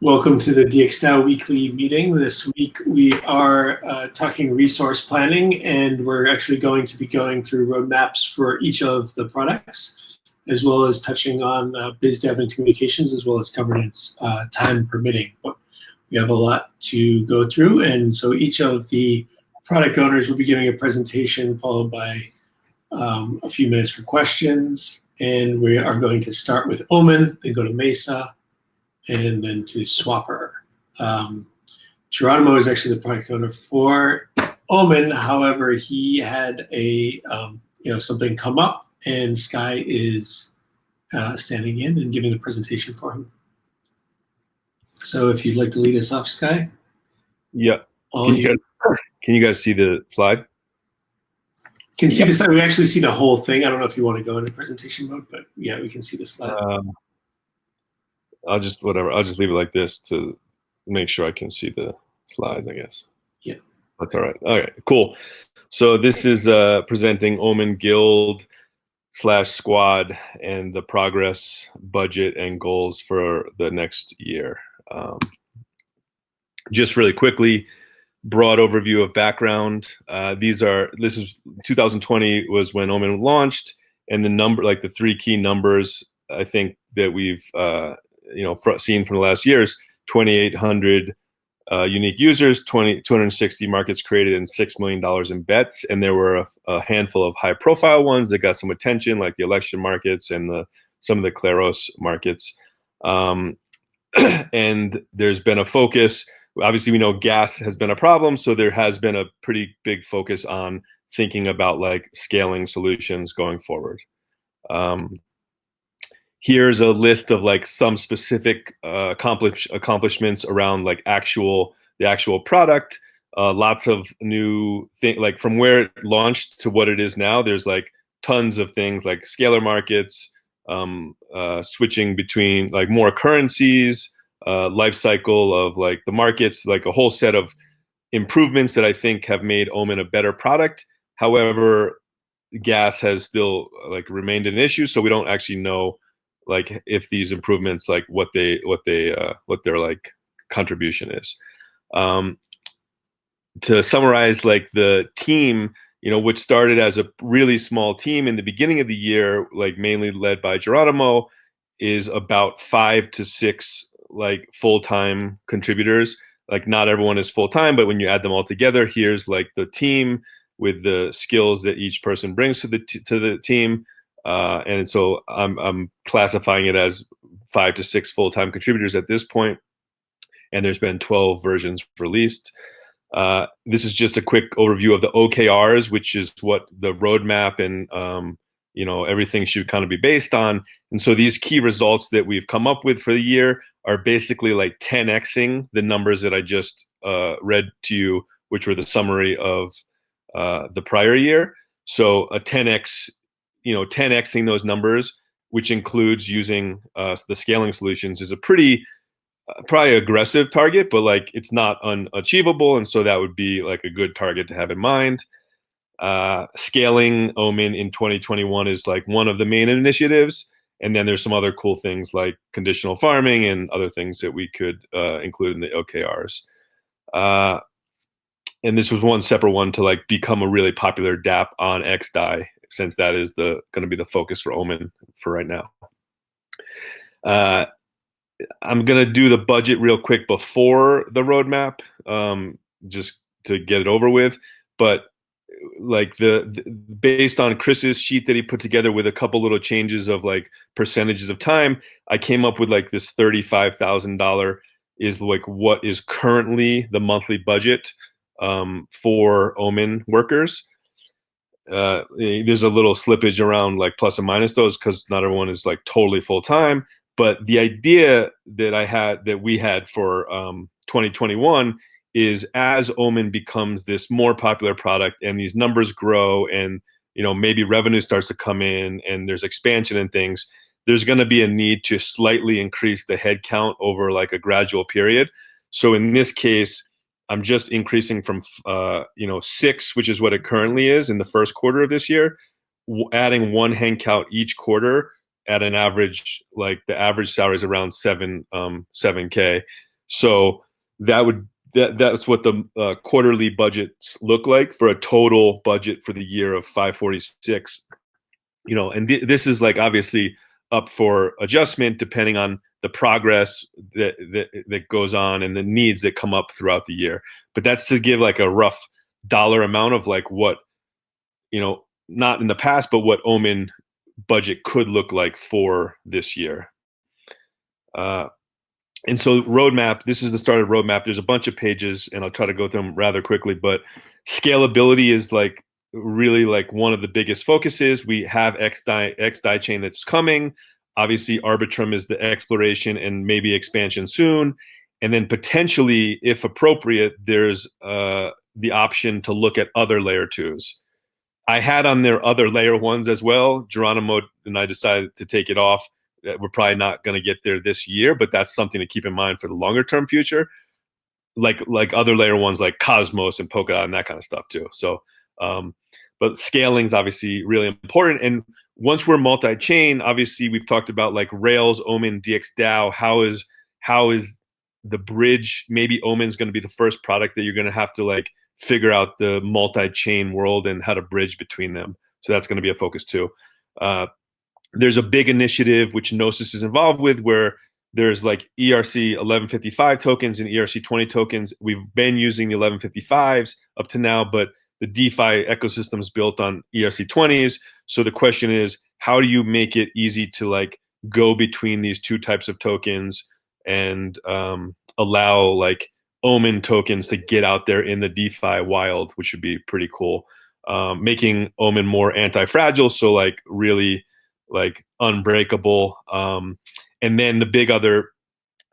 Welcome to the DXdao weekly meeting. This week we are talking resource planning, and we're actually going to be going through roadmaps for each of the products, as well as touching on biz dev and communications, as well as governance, time permitting. But we have a lot to go through, and so each of the product owners will be giving a presentation followed by a few minutes for questions. And we are going to start with Omen, then go to Mesa, and then to Swapr. Geronimo is actually the product owner for Omen. However, he had a something come up, and Sky is standing in and giving the presentation for him. So if you'd like to lead us off, Sky. Yeah. Can you guys see the slide? Can see the slide. We actually see the whole thing. I don't know if you want to go into presentation mode, but yeah, we can see the slide. I'll just leave it like this to make sure I can see the slides, I guess. Yeah. That's all right. All right, cool. So this is presenting Omen Guild / Squad and the progress, budget, and goals for the next year. Just really quickly, broad overview of background. This is 2020 was when Omen launched, and the three key numbers I think that we've seen from the last years: 2,800 unique users, 260 markets created, and $6 million in bets. And there were a handful of high-profile ones that got some attention, like the election markets and some of the Claros markets. And there's been a focus. Obviously, we know gas has been a problem, so there has been a pretty big focus on thinking about like scaling solutions going forward. Here's a list of like some specific accomplishments around like the actual product. Lots of new things, like from where it launched to what it is now. There's like tons of things like scalar markets, switching between like more currencies, life cycle of like the markets, like a whole set of improvements that I think have made Omen a better product. However, gas has still like remained an issue, so we don't actually know like if these improvements, like what their like contribution is. To summarize, like the team, which started as a really small team in the beginning of the year, like mainly led by Geronimo, is about 5 to 6 like full-time contributors. Like not everyone is full-time, but when you add them all together, here's like the team with the skills that each person brings to the team. And so I'm classifying it as 5 to 6 full-time contributors at this point, and there's been 12 versions released. This is just a quick overview of the OKRs, which is what the roadmap and everything should kind of be based on. And so these key results that we've come up with for the year are basically like 10xing the numbers that I just read to you, which were the summary of the prior year. So a 10xing those numbers, which includes using the scaling solutions, is a probably aggressive target, but like it's not unachievable. And so that would be like a good target to have in mind. Scaling Omen in 2021 is like one of the main initiatives. And then there's some other cool things like conditional farming and other things that we could include in the OKRs. And this was one separate one to like become a really popular DApp on XDAI, since that is going to be the focus for Omen for right now. I'm going to do the budget real quick before the roadmap, just to get it over with. But like based on Chris's sheet that he put together with a couple little changes of like percentages of time, I came up with like this $35,000 is like what is currently the monthly budget for Omen workers. There's a little slippage around like plus and minus those because not everyone is like totally full time. But the idea that we had for 2021 is as Omen becomes this more popular product and these numbers grow and maybe revenue starts to come in and there's expansion and things, there's going to be a need to slightly increase the head count over like a gradual period. So in this case, I'm just increasing from 6, which is what it currently is in the first quarter of this year, adding 1 head count each quarter at an average, like the average salary is around 7K. So that's what the quarterly budgets look like for a total budget for the year of 546. And this is like obviously up for adjustment depending on the progress that goes on and the needs that come up throughout the year. But that's to give like a rough dollar amount of like what, not in the past, but what Omen budget could look like for this year. And so roadmap, this is the start of roadmap. There's a bunch of pages and I'll try to go through them rather quickly, but scalability is like really like one of the biggest focuses. We have XDAI chain that's coming. Obviously Arbitrum is the exploration and maybe expansion soon. And then potentially, if appropriate, there's the option to look at other layer twos. I had on there other layer ones as well. Geronimo and I decided to take it off. We're probably not going to get there this year, but that's something to keep in mind for the longer term future. Like other layer ones like Cosmos and Polkadot and that kind of stuff too. So, but scaling is obviously really important. And once we're multi-chain, obviously we've talked about like Rails, Omen, DXdao. How is the bridge? Maybe Omen's going to be the first product that you're going to have to like figure out the multi-chain world and how to bridge between them. So that's going to be a focus too. There's a big initiative which Gnosis is involved with where there's like ERC 1155 tokens and ERC 20 tokens. We've been using the 1155s up to now, but the DeFi ecosystem is built on ERC 20s. So the question is, how do you make it easy to like go between these two types of tokens and allow like Omen tokens to get out there in the DeFi wild, which would be pretty cool. Making Omen more anti-fragile, so like really like unbreakable. And then the big other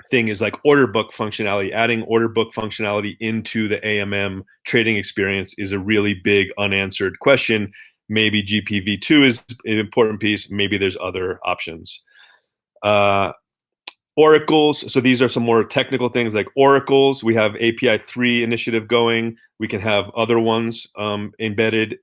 thing is like order book functionality. Adding order book functionality into the AMM trading experience is a really big unanswered question. Maybe GPv2 is an important piece. Maybe there's other options. Oracles. So these are some more technical things like oracles. We have API 3 initiative going. We can have other ones embedded.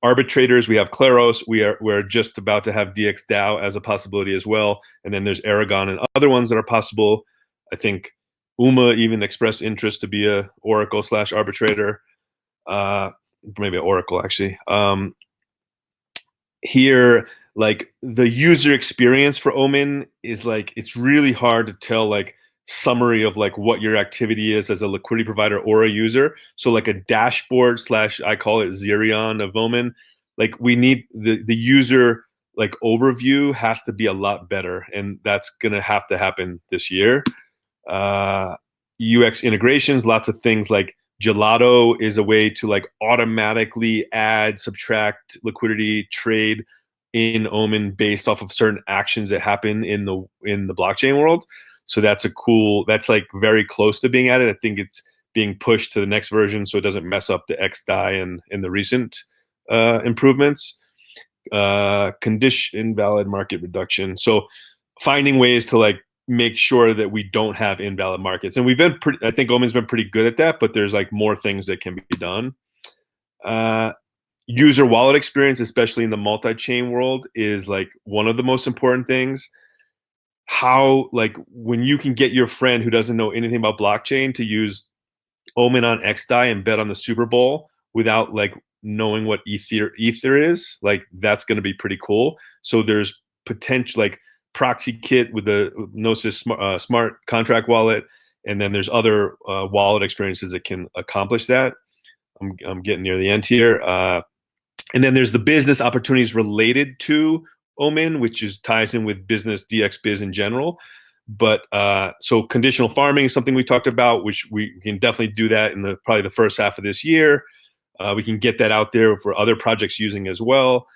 Arbitrators, we have Claros. We're just about to have DXdao as a possibility as well. And then there's Aragon and other ones that are possible. I think UMA even expressed interest to be a Oracle / arbitrator. Maybe an Oracle actually. Here, like the user experience for Omen is like, it's really hard to tell like summary of like what your activity is as a liquidity provider or a user. So like a dashboard / I call it Xerion of Omen. Like we need the user like overview has to be a lot better, and that's gonna have to happen this year. UX integrations, lots of things like Gelato is a way to like automatically add, subtract liquidity, trade in Omen based off of certain actions that happen in the blockchain world. So that's like very close to being added. I think it's being pushed to the next version so it doesn't mess up the XDAI and the recent improvements. Condition invalid market reduction. So finding ways to like make sure that we don't have invalid markets. And I think Omen's been pretty good at that, but there's like more things that can be done. User wallet experience, especially in the multi-chain world, is like one of the most important things. How, like when you can get your friend who doesn't know anything about blockchain to use Omen on XDAI and bet on the Super Bowl without like knowing what ether is, like that's going to be pretty cool. So there's potential like proxy kit with the Gnosis smart contract wallet, and then there's other wallet experiences that can accomplish that. I'm getting near the end here. And then there's the business opportunities related to Omen, which ties in with business DXbiz in general. But so conditional farming is something we talked about, which we can definitely do that in probably the first half of this year. We can get that out there for other projects using as well.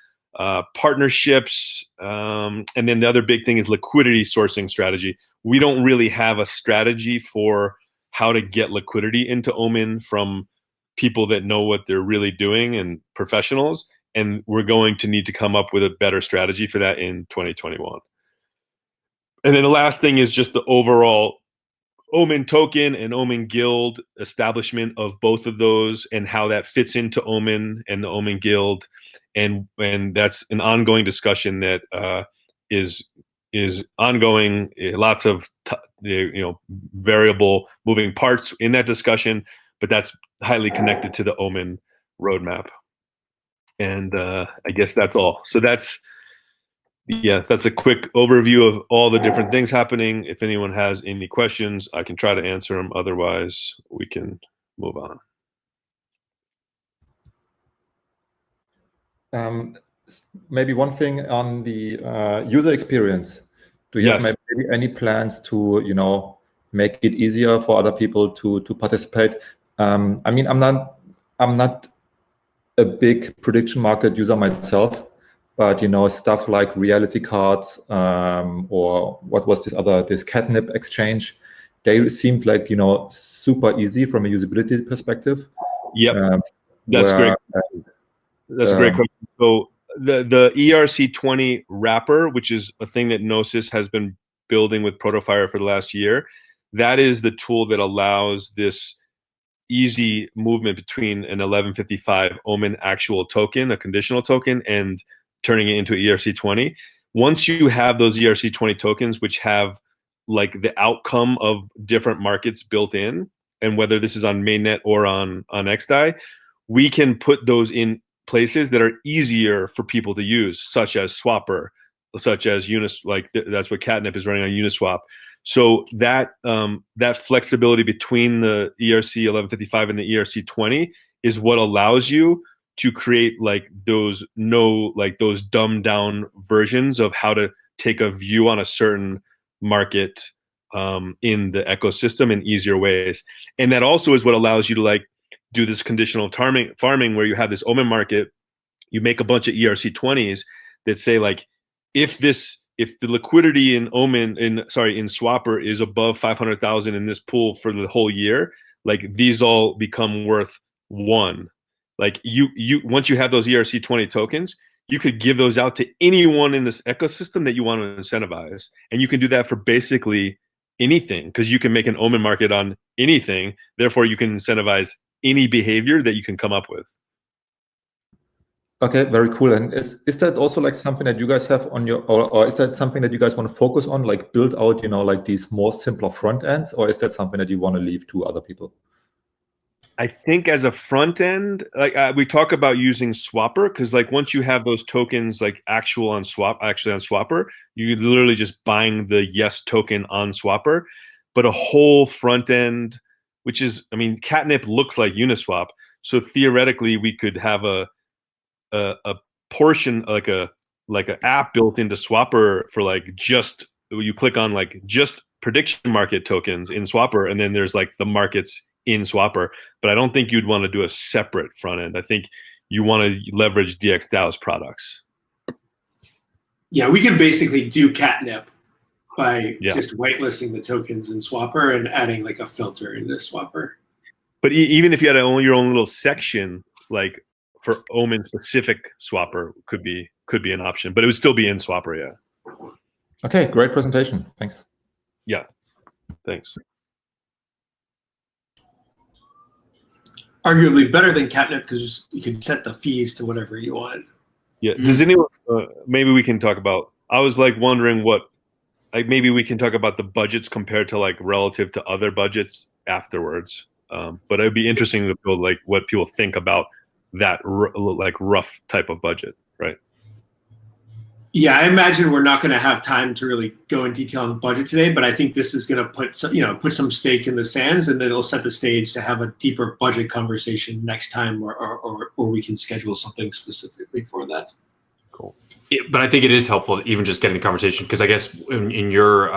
Partnerships, and then the other big thing is liquidity sourcing strategy. We don't really have a strategy for how to get liquidity into Omen from people that know what they're really doing and professionals, and we're going to need to come up with a better strategy for that in 2021. And then the last thing is just the overall Omen token and Omen guild establishment of both of those and how that fits into Omen and the Omen guild. And that's an ongoing discussion that is is ongoing. Lots of variable moving parts in that discussion, but that's highly connected to the Omen roadmap. And I guess that's all. So that's a quick overview of all the different things happening. If anyone has any questions, I can try to answer them. Otherwise, we can move on. Maybe one thing on the user experience. Do you have maybe any plans to, make it easier for other people to participate? I mean, I'm not a big prediction market user myself, but stuff like reality cards or what was this catnip exchange, they seemed like super easy from a usability perspective. Yep, that's great. That's a great question. So the ERC20 wrapper, which is a thing that Gnosis has been building with Protofire for the last year, that is the tool that allows this easy movement between an 1155 Omen actual token, a conditional token, and turning it into ERC20. Once you have those ERC20 tokens, which have like the outcome of different markets built in, and whether this is on mainnet or on DXdao, we can put those in places that are easier for people to use, such as Swapr, such as that's what Catnip is running on Uniswap. So that that flexibility between the ERC 1155 and the ERC20 is what allows you to create those dumbed down versions of how to take a view on a certain market in the ecosystem in easier ways. And that also is what allows you to do this conditional farming where you have this Omen market, you make a bunch of ERC20s that say if the liquidity in in Swapr is above 500,000 in this pool for the whole year, these all become worth 1. Once you have those ERC20 tokens, you could give those out to anyone in this ecosystem that you want to incentivize. And you can do that for basically anything, because you can make an Omen market on anything. Therefore, you can incentivize any behavior that you can come up with. Okay, very cool. And is that also something that you guys have on your, or is that something that you guys want to focus on, build out, these more simpler front ends, or is that something that you want to leave to other people? I think as a front end, we talk about using Swapr, because once you have those tokens actually on Swapr, you're literally just buying the yes token on Swapr. But a whole front end, which is, Catnip looks like Uniswap, so theoretically we could have a portion, like an app built into Swapr for just, you click on just prediction market tokens in Swapr, and then there's the markets in Swapr. But I don't think you'd want to do a separate front end. I think you want to leverage DXdao's products. Yeah, we can basically do Catnip by just whitelisting the tokens in Swapr and adding a filter into Swapr. But even if you had your own little section, for Omen specific Swapr could be an option, but it would still be in Swapr, yeah. Okay, great presentation. Thanks. Yeah, thanks. Arguably better than Catnip because you can set the fees to whatever you want. Yeah. Does anyone? Maybe we can talk about. I was wondering what, maybe we can talk about the budgets compared to relative to other budgets afterwards. But it'd be interesting to build what people think about that rough type of budget, right? Yeah, I imagine we're not going to have time to really go in detail on the budget today, but I think this is going to put some stake in the sands, and then it'll set the stage to have a deeper budget conversation next time, or we can schedule something specifically for that. Cool. But I think it is helpful even just getting the conversation, because I guess in your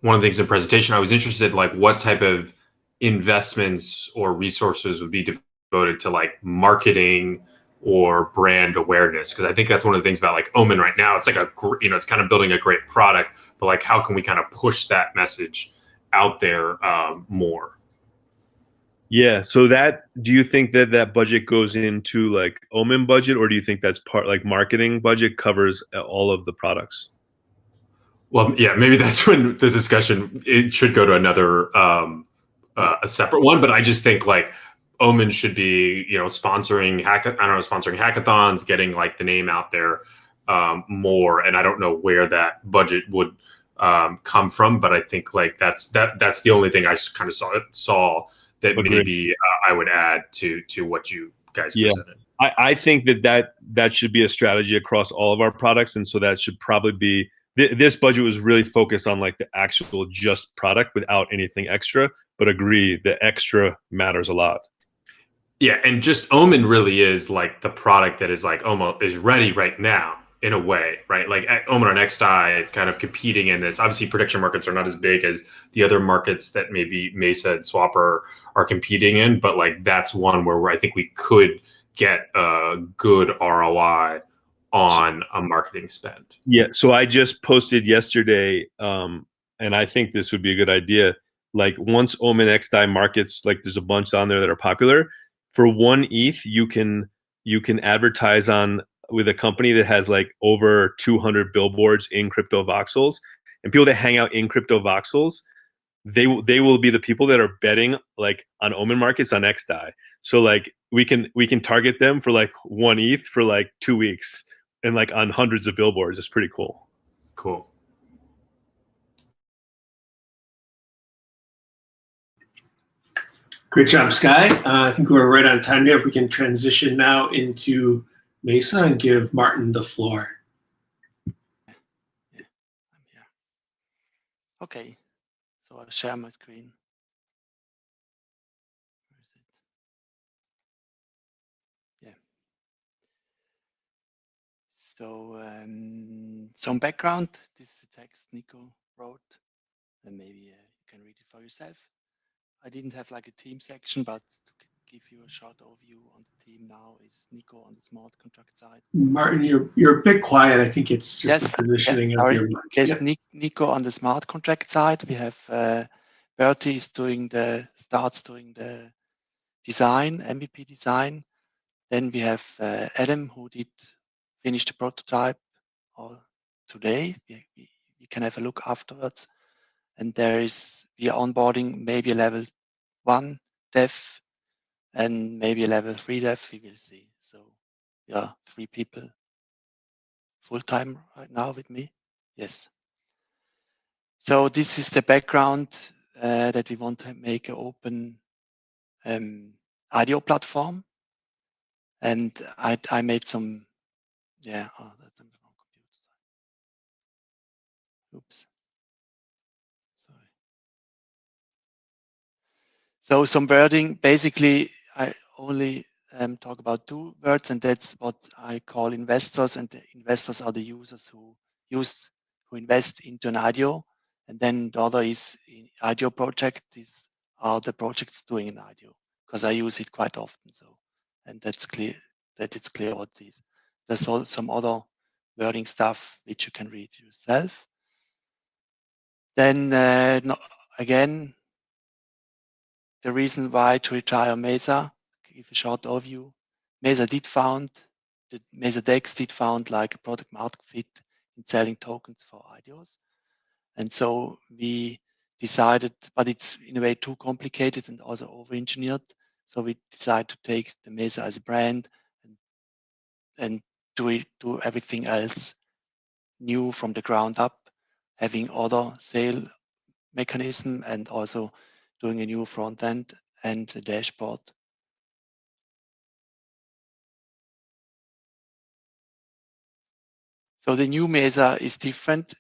one of the things in the presentation, I was interested what type of investments or resources would be devoted to marketing or brand awareness, because I think that's one of the things about Omen right now. It's it's kind of building a great product, but how can we kind of push that message out there more? Yeah. So do you think that budget goes into Omen budget, or do you think that's part marketing budget covers all of the products? Well, yeah, maybe that's when the discussion, it should go to another a separate one. But I just think Omen should be, sponsoring hackathons, getting the name out there more. And I don't know where that budget would come from. But I think like that's the only thing I kind of saw that Agreed. maybe I would add to what you guys presented. I think that should be a strategy across all of our products, and so that should probably be this budget was really focused on like the actual just product without anything extra. But agree, the extra matters a lot. Yeah, and just Omen really is like the product that is like almost is ready right now in a way, right? Like Omen or DXdao, it's kind of competing in this. Obviously, prediction markets are not as big as the other markets that maybe Mesa and Swapr are competing in, but like that's one where I think we could get a good ROI on a marketing spend. Yeah, so I just posted yesterday, and I think this would be a good idea. Like once Omen DXdao markets, like there's a bunch on there that are popular. For 1 ETH, you can advertise on with a company that has like over 200 billboards in crypto voxels, and people that hang out in crypto voxels, they will be the people that are betting like on Omen markets on DXdao. So like we can target them for like 1 ETH for like 2 weeks and like on hundreds of billboards. It's pretty cool. Cool. Great job, Sky. I think we're right on time here. If we can transition now into Mesa and give Martin the floor. Yeah, I'm here. Okay, so I'll share my screen. Where is it? Yeah. So some background. This is the text Nico wrote, and maybe you can read it for yourself. I didn't have like a team section, but to give you a short overview on the team now is Nico on the smart contract side. Martin, you're a bit quiet. I think it's just the positioning of your mic. Yes, Nico on the smart contract side. We have Bertie starts doing the design, MVP design. Then we have Adam who did finish the prototype today. We can have a look afterwards. And we are onboarding maybe a level 1 dev and maybe a level 3 dev, we will see. So yeah, 3 people full-time right now with me. Yes. So this is the background that we want to make an open IDO platform. And I made some, yeah, oh, that's on the wrong computer side. Oops. Sorry. So some wording, basically, I only talk about 2 words, and that's what I call investors. And the investors are the users who invest into an IDO. And then the other is in IDO project. These are the projects doing an IDO, because I use it quite often. So, and that's clear that it's clear what it is. There's also some other wording stuff which you can read yourself. Then again, the reason why to retire Mesa, give a short overview. Mesa DEX did found like a product market fit in selling tokens for IDOs. And so we decided, but it's in a way too complicated and also over-engineered. So we decided to take the Mesa as a brand and do everything else new from the ground up, having other sale mechanism and also doing a new front end and a dashboard. So the new Mesa is different.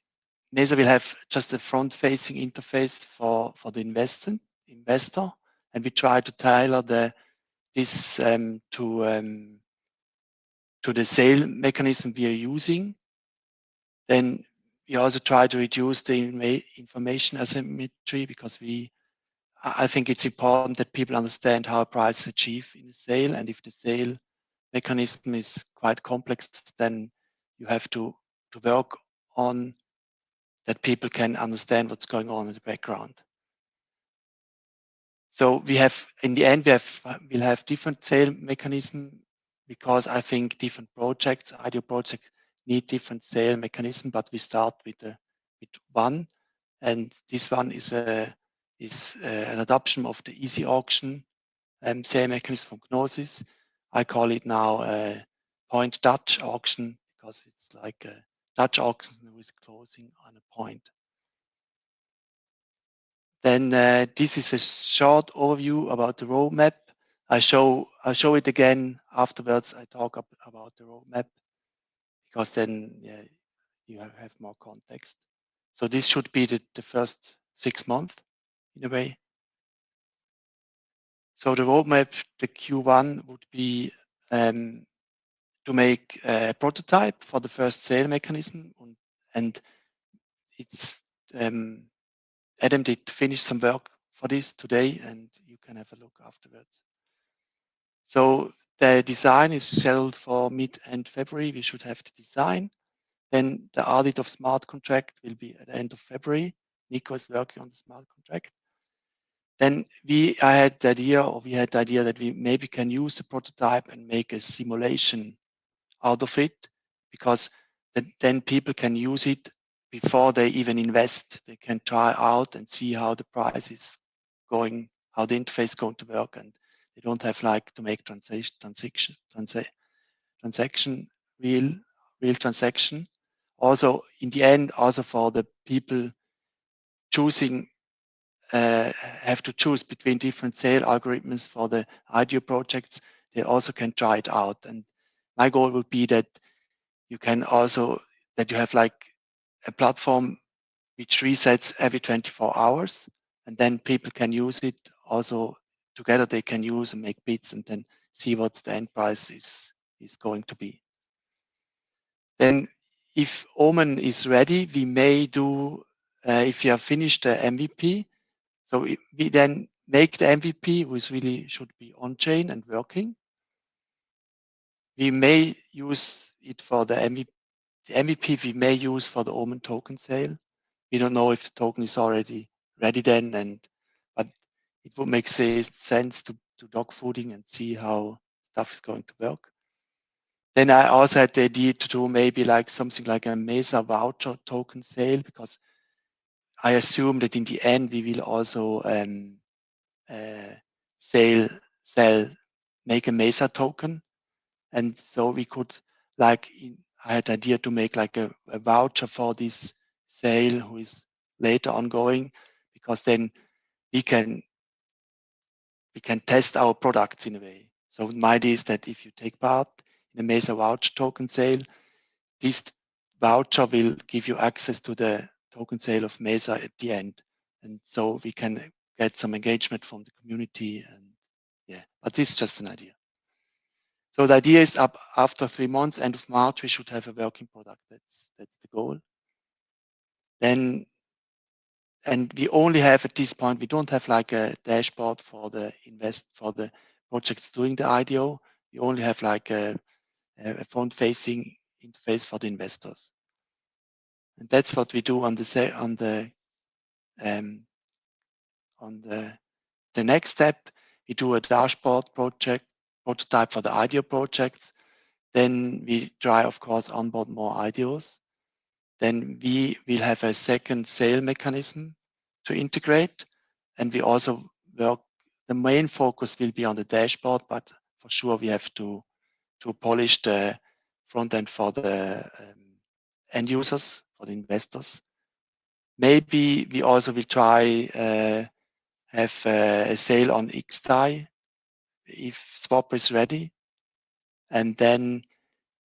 Mesa will have just a front-facing interface for the investor, and we try to tailor this to the sale mechanism we are using. Then we also try to reduce the information asymmetry, because I think it's important that people understand how a price is achieved in a sale, and if the sale mechanism is quite complex, then you have to work on that people can understand what's going on in the background. So we have, in the end, we'll have different sale mechanism, because I think different projects, IDO projects, need different sale mechanism, but we start with one, and this one is an adoption of the easy auction sale mechanism from Gnosis. I call it now a point Dutch auction, because it's like a Dutch auction with closing on a point. Then this is a short overview about the roadmap. I'll show it again afterwards. I talk about the roadmap because then you have more context. So this should be the first 6 months in a way. So the roadmap, the Q1 would be to make a prototype for the first sale mechanism, and it's Adam did finish some work for this today, and you can have a look afterwards. So the design is scheduled for mid-end February. We should have the design. Then the audit of smart contract will be at the end of February. Nico is working on the smart contract. Then we had the idea that we maybe can use the prototype and make a simulation out of it, because then people can use it before they even invest. They can try out and see how the price is going, how the interface is going to work, and they don't have like to make real transaction. Also, in the end, also for the people choosing, have to choose between different sale algorithms for the IDEO projects, they also can try it out. And my goal would be that you can also, that you have like a platform which resets every 24 hours, and then people can use it also together. They can use and make bids and then see what the end price is going to be. Then if Omen is ready, we may do, if you have finished the MVP, so we then make the MVP, which really should be on-chain and working. We may use it for the MVP. The MVP we may use for the Omen token sale. We don't know if the token is already ready then, but it would make sense to dog fooding and see how stuff is going to work. Then I also had the idea to do maybe like something like a Mesa voucher token sale, because I assume that in the end we will also make a Mesa token, and so we could like I had the idea to make like a voucher for this sale who is later ongoing, because then we can test our products in a way. So my idea is that if you take part in a Mesa voucher token sale, this voucher will give you access to the token sale of Mesa at the end. And so we can get some engagement from the community, and but this is just an idea. So the idea is up after 3 months, end of March, we should have a working product. That's the goal. Then, and we only have at this point, we don't have like a dashboard for the projects doing the IDO. We only have like a front-facing interface for the investors, and that's what we do on the next step. We do a dashboard prototype for the IDO projects. Then we try, of course, onboard more IDOs. Then we will have a second sale mechanism to integrate, and we also work. The main focus will be on the dashboard, but for sure we have to polish the front end for the end users, for the investors. Maybe we also will try have a sale on DXdao if Swapr is ready, and then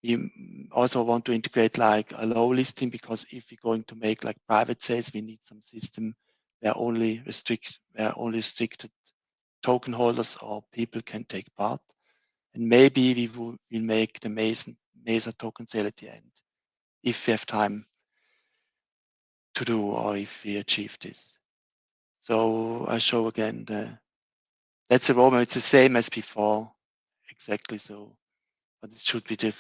we also want to integrate like a low listing, because if we're going to make like private sales, we need some system where only restricted token holders or people can take part. And maybe we will make the Mesa token sale at the end, if we have time to do, or if we achieve this. So I show again that's a roadmap. It's the same as before, exactly. So, but it should be the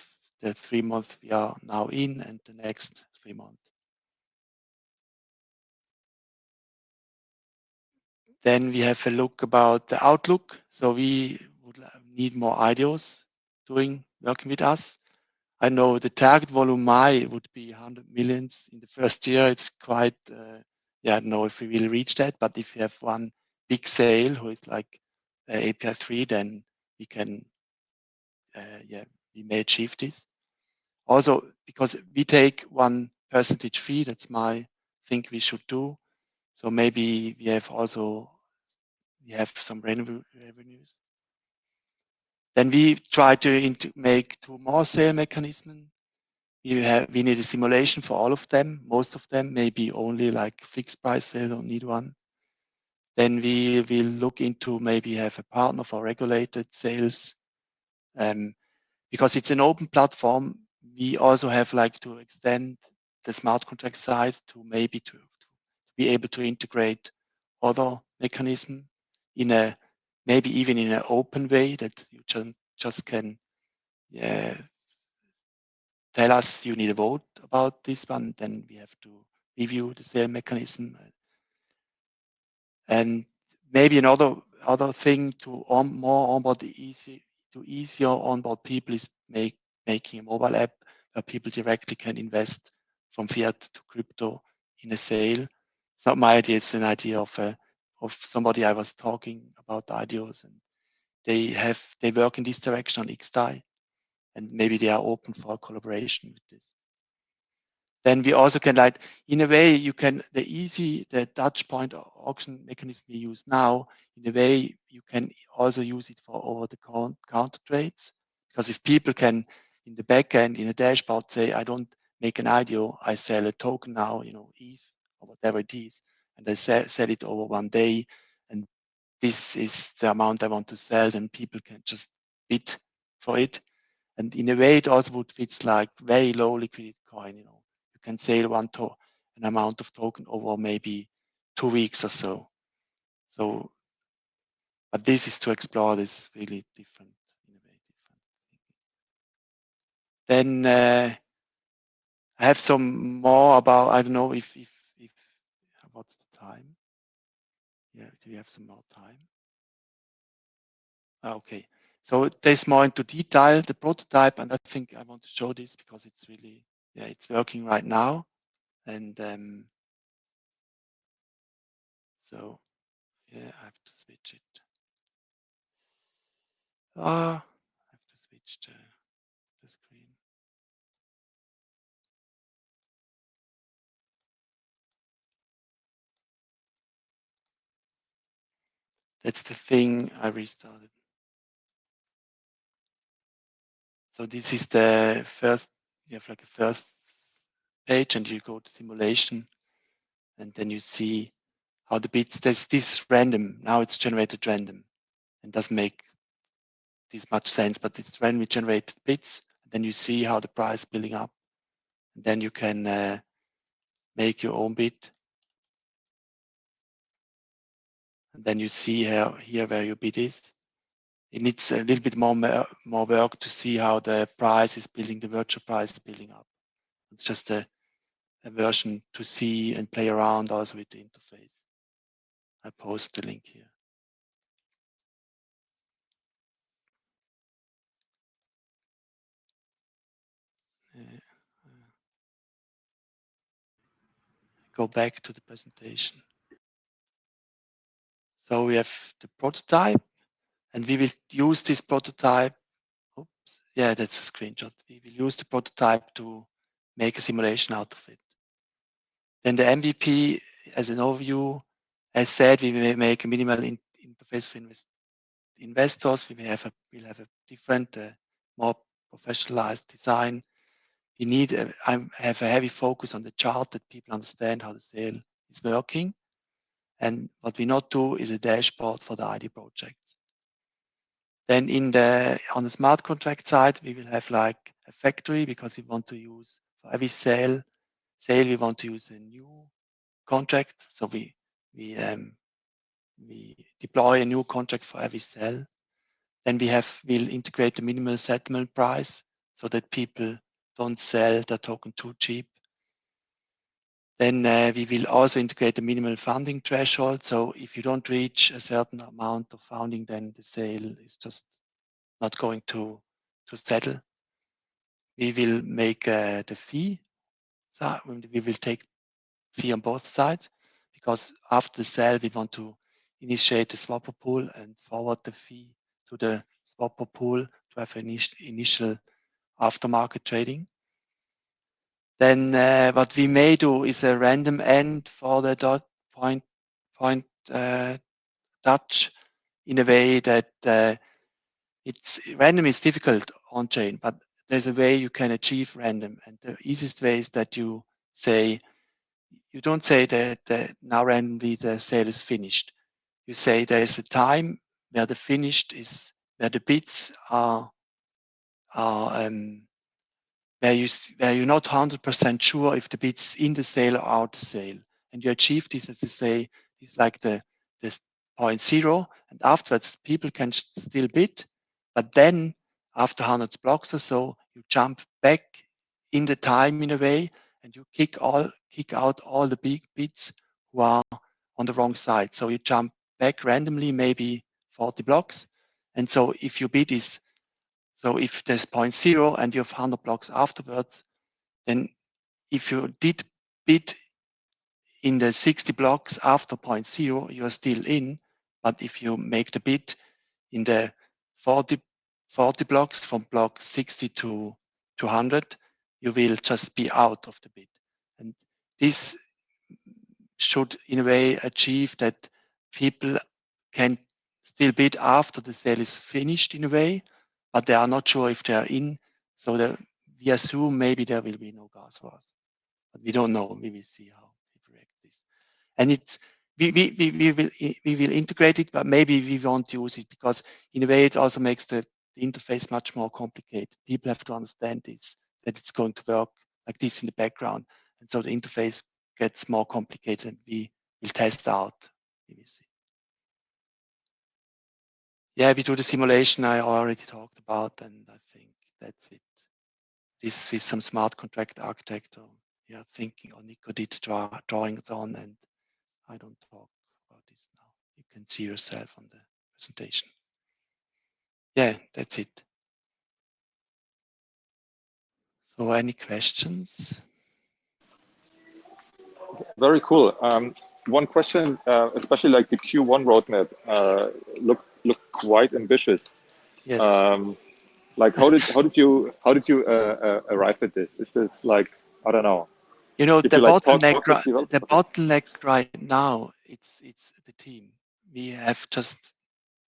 3 months we are now in, and the next 3 months. Then we have a look about the outlook. So we would need more IDOs working with us. I know the target volume would be 100 million in the first year. It's quite, I don't know if we will reach that, but if you have one big sale who is like API 3, then we can, we may achieve this. Also, because we take 1% fee, that's my thing we should do. So maybe we have some revenues. Then we try to make 2 more sale mechanisms. We need a simulation for all of them. Most of them, maybe only like fixed price sale, don't need one. Then we will look into maybe have a partner for regulated sales. Because it's an open platform, we also have like to extend the smart contract side to maybe to be able to integrate other mechanism in a maybe even in an open way that you just can tell us you need a vote about this one, then we have to review the sale mechanism. And maybe another thing to onboard easier onboard people is making a mobile app where people directly can invest from fiat to crypto in a sale. It's not my idea; it's an idea of somebody I was talking about the ideas, and they work in this direction on DXdao, and maybe they are open for a collaboration with this. Then we also can, like, in a way, you can, the touch point auction mechanism we use now, in a way, you can also use it for over-the-counter trades. Because if people can, in the back end, in a dashboard, say, I don't make an IDO, I sell a token now, ETH or whatever it is, and I sell it over 1 day, and this is the amount I want to sell, then people can just bid for it. And in a way, it also would fit like very low liquidity coin, You can sell an amount of token over maybe 2 weeks or so. But this is to explore this really different, in a way different. Then I have some more about, I don't know if what's the time? Yeah, do we have some more time? Okay, so there's more into detail, the prototype, and I think I want to show this because it's really, it's working right now. And so, I have to switch it. I have to switch the screen. That's the thing I restarted. So this is the first, you have like a first page and you go to simulation and then you see how the bits, there's this random, now it's generated random and doesn't make this much sense, but it's randomly generated bits. Then you see how the price building up. And then you can make your own bid. And then you see here where your bid is. It needs a little bit more work to see how the price is building, the virtual price is building up. It's just a version to see and play around also with the interface. I post the link here. Go back to the presentation. So we have the prototype, and we will use this prototype. Oops, yeah, that's a screenshot. We will use the prototype to make a simulation out of it. Then the MVP, as an overview, as said, we will make a minimal interface for investors. We'll have a different, more professionalized design. I have a heavy focus on the chart that people understand how the sale is working. And what we not do is a dashboard for the ID projects. Then on the smart contract side, we will have like a factory because we want to use for every sale we want to use a new contract. So we deploy a new contract for every sale. Then we'll integrate the minimal settlement price so that people don't sell their token too cheap. Then we will also integrate the minimal funding threshold. So if you don't reach a certain amount of funding, then the sale is just not going to settle. We will make the fee. So we will take fee on both sides because after the sale, we want to initiate the Swapr pool and forward the fee to the Swapr pool to have initial aftermarket trading. Then what we may do is a random end for the point point touch in a way that it's random is difficult on chain, but there's a way you can achieve random. And the easiest way is that you say, you don't say that now randomly the sale is finished. You say there is a time where the finished is, where the bits are where you're not 100% sure if the bits in the sale or out the sale. And you achieve this, as you say, is like this 0.0, and afterwards people can still bid, but then after 100 blocks or so, you jump back in the time in a way, and you kick out all the big bits who are on the wrong side. So you jump back randomly, maybe 40 blocks. And so if your bid is, so if there's 0.0 and you have 100 blocks afterwards, then if you did bid in the 60 blocks after 0.0, you are still in. But if you make the bid in the 40 blocks from block 60 to 100, you will just be out of the bid. And this should, in a way, achieve that people can still bid after the sale is finished in a way, but they are not sure if they are in. So we assume maybe there will be no gas wars, but we don't know. We will see how people react to this. And it's we will integrate it, but maybe we won't use it because in a way it also makes the interface much more complicated. People have to understand this, that it's going to work like this in the background, and so the interface gets more complicated. And we will test out. We will see. Yeah, we do the simulation I already talked about, and I think that's it. This is some smart contract architecture. We are thinking, or Nico did drawings on, and I don't talk about this now. You can see yourself on the presentation. Yeah, that's it. So any questions? Very cool. One question, especially like the Q1 roadmap, look quite ambitious. Yes. Like how did you arrive at this? Is this like, I don't know. You know, the like bottleneck right now, it's the team. We have just,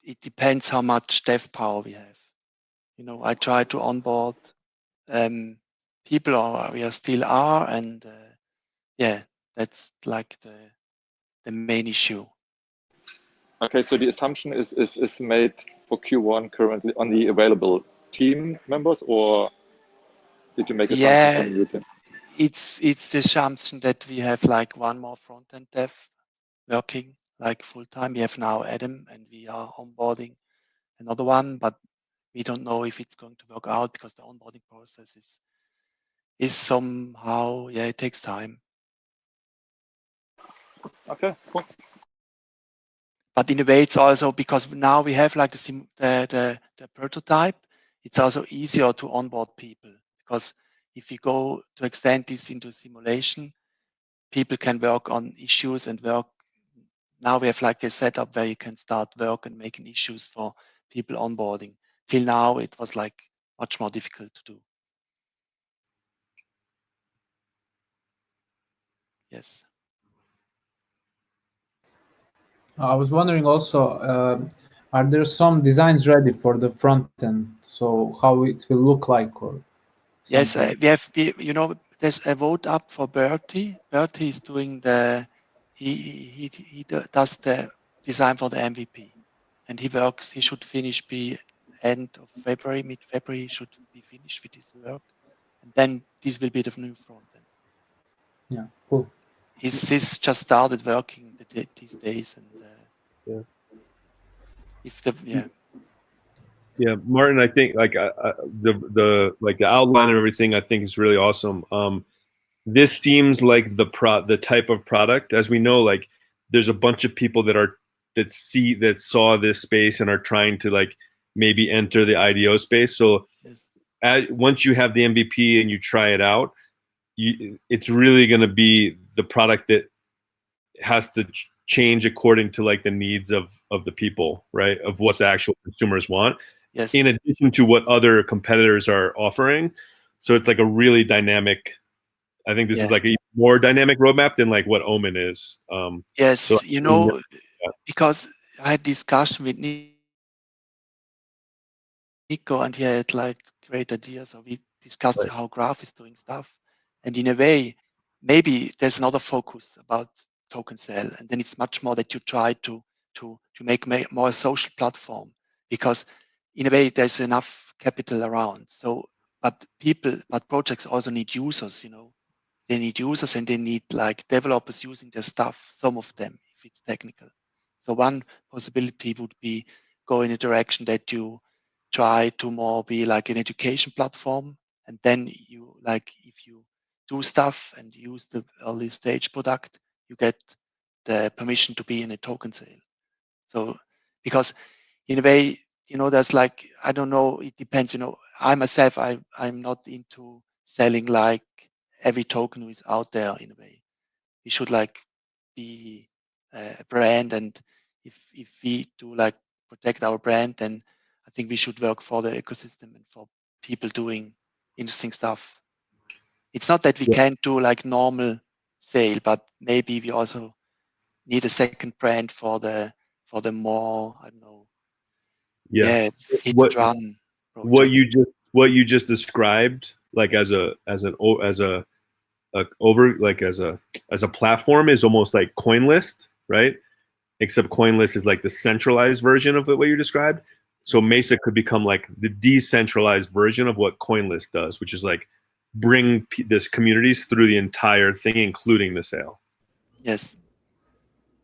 it depends how much dev power we have. You know, I try to onboard people, or we still are, and yeah, that's like the main issue. Okay, so the assumption is made for Q1 currently on the available team members, or did you make assumptions on the new team? It's the assumption that we have like one more front-end dev working like full-time. We have now Adam, and we are onboarding another one, but we don't know if it's going to work out because the onboarding process is somehow, yeah, it takes time. Okay, cool. But in a way, it's also because now we have like the prototype. It's also easier to onboard people, because if you go to extend this into simulation, people can work on issues and work. Now we have like a setup where you can start work and making issues for people onboarding. Till now, it was like much more difficult to do. Yes. I was wondering also, are there some designs ready for the front end? So how it will look like, or yes, you know, there's a vote up for Bertie. Bertie is doing he does the design for the MVP, and he should finish by end of February, mid-February, he should be finished with his work, and then this will be the new front end. Yeah, cool. He's just started working these days, and Yeah, Martin, I think like the outline and everything, I think is really awesome. This seems like the type of product, as we know, like there's a bunch of people that saw this space and are trying to like maybe enter the IDO space. So once you have the MVP and you try it out, it's really going to be the product that has to change according to like the needs of the people, right? Of what the actual consumers want. Yes. In addition to what other competitors are offering. So it's like a really dynamic, I think this is like more dynamic roadmap than like what Omen is. Yes, so because I had discussion with Nico, and he had like great ideas. So we discussed Right. how Graph is doing stuff, and in a way, maybe there's another focus about token sale, and then it's much more that you try to make more a social platform, because in a way there's enough capital around. So, but projects also need users. They need users, and they need like developers using their stuff. Some of them, if it's technical. So one possibility would be go in a direction that you try to more be like an education platform, and then you like if you do stuff and use the early stage product, you get the permission to be in a token sale. So because in a way, there's like, I don't know, it depends. I myself, I'm not into selling like every token who is out there. In a way, we should like be a brand, and if we do like protect our brand, then I think we should work for the ecosystem and for people doing interesting stuff. It's not that we can't do like normal sale, but maybe we also need a second brand for the more, I don't know, hit what and run what you just described, like as a platform, is almost like CoinList, right? Except CoinList is like the centralized version of what you described. So Mesa could become like the decentralized version of what CoinList does, which is like bring this communities through the entire thing, including the sale. Yes.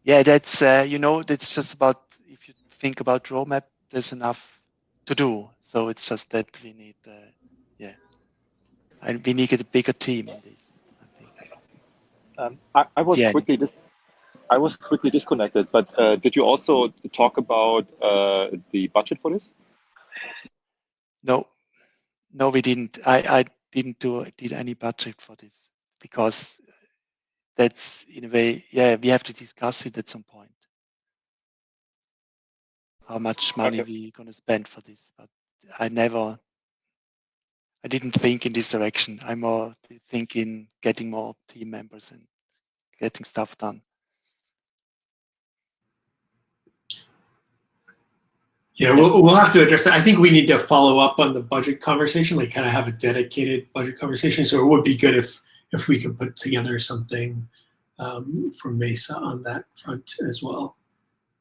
Yeah, that's that's just about, if you think about roadmap, there's enough to do. So it's just that we need and we need a bigger team on this, I think. I was quickly disconnected, but did you also talk about the budget for this? No, we didn't. I didn't did any budget for this, because that's in a way, we have to discuss it at some point. How much money we're gonna spend for this, but I didn't think in this direction. I'm more thinking getting more team members and getting stuff done. Yeah, we'll have to address that. I think we need to follow up on the budget conversation, like kind of have a dedicated budget conversation. So it would be good if we could put together something from Mesa on that front as well.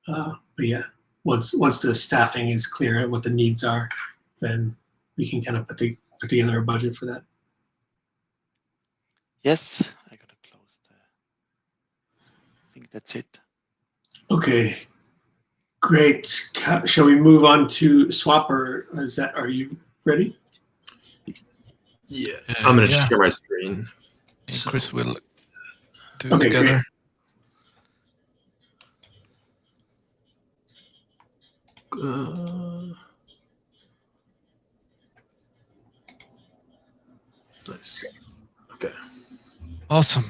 But yeah, once the staffing is clear and what the needs are, then we can kind of put together a budget for that. Yes, I gotta close I think that's it. Okay, great. Shall we move on to Swapr? Are you ready? Yeah, I'm gonna share my screen. And Chris will do it together. Great. Nice. Okay. Awesome.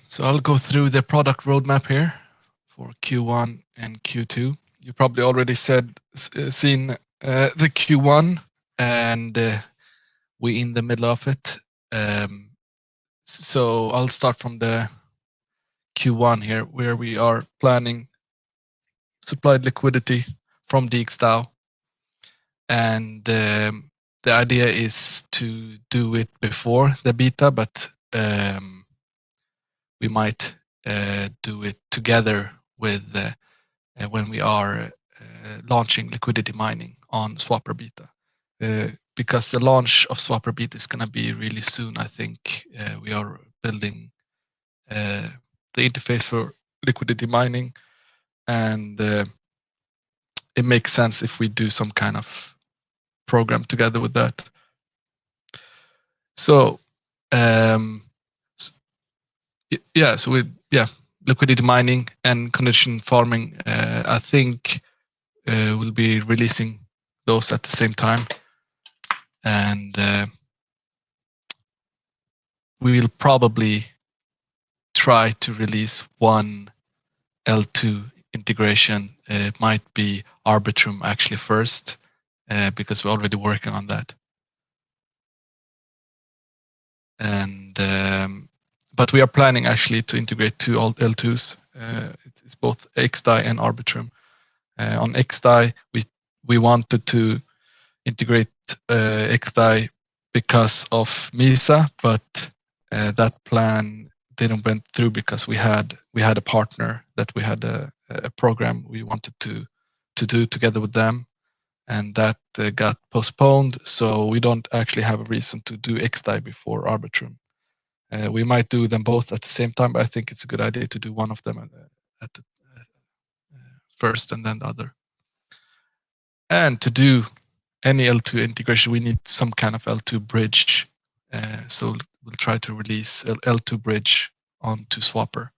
So I'll go through the product roadmap here for Q1 and Q2. You probably already seen the Q1, and we're in the middle of it. So I'll start from the Q1 here, where we are planning supplied liquidity from DXdao, and the idea is to do it before the beta, but we might do it together with when we are launching liquidity mining on Swapr beta, because the launch of Swapr beta is going to be really soon. I think we are building the interface for liquidity mining, and it makes sense if we do some kind of program together with that. So liquidity mining and condition farming, I think we'll be releasing those at the same time, and we will probably try to release one L2 integration. It might be Arbitrum actually first, because we're already working on that. And but we are planning actually to integrate two L2s. It's both XDAI and Arbitrum. On XDAI, we wanted to integrate XDAI because of Mesa, but that plan didn't went through because we had a partner that we had a program we wanted to do together with them, and that got postponed. So we don't actually have a reason to do XDAI before Arbitrum. We might do them both at the same time, but I think it's a good idea to do one of them at the first and then the other. And to do any L2 integration, we need some kind of L2 bridge. So we'll try to release L2 bridge onto Swapr.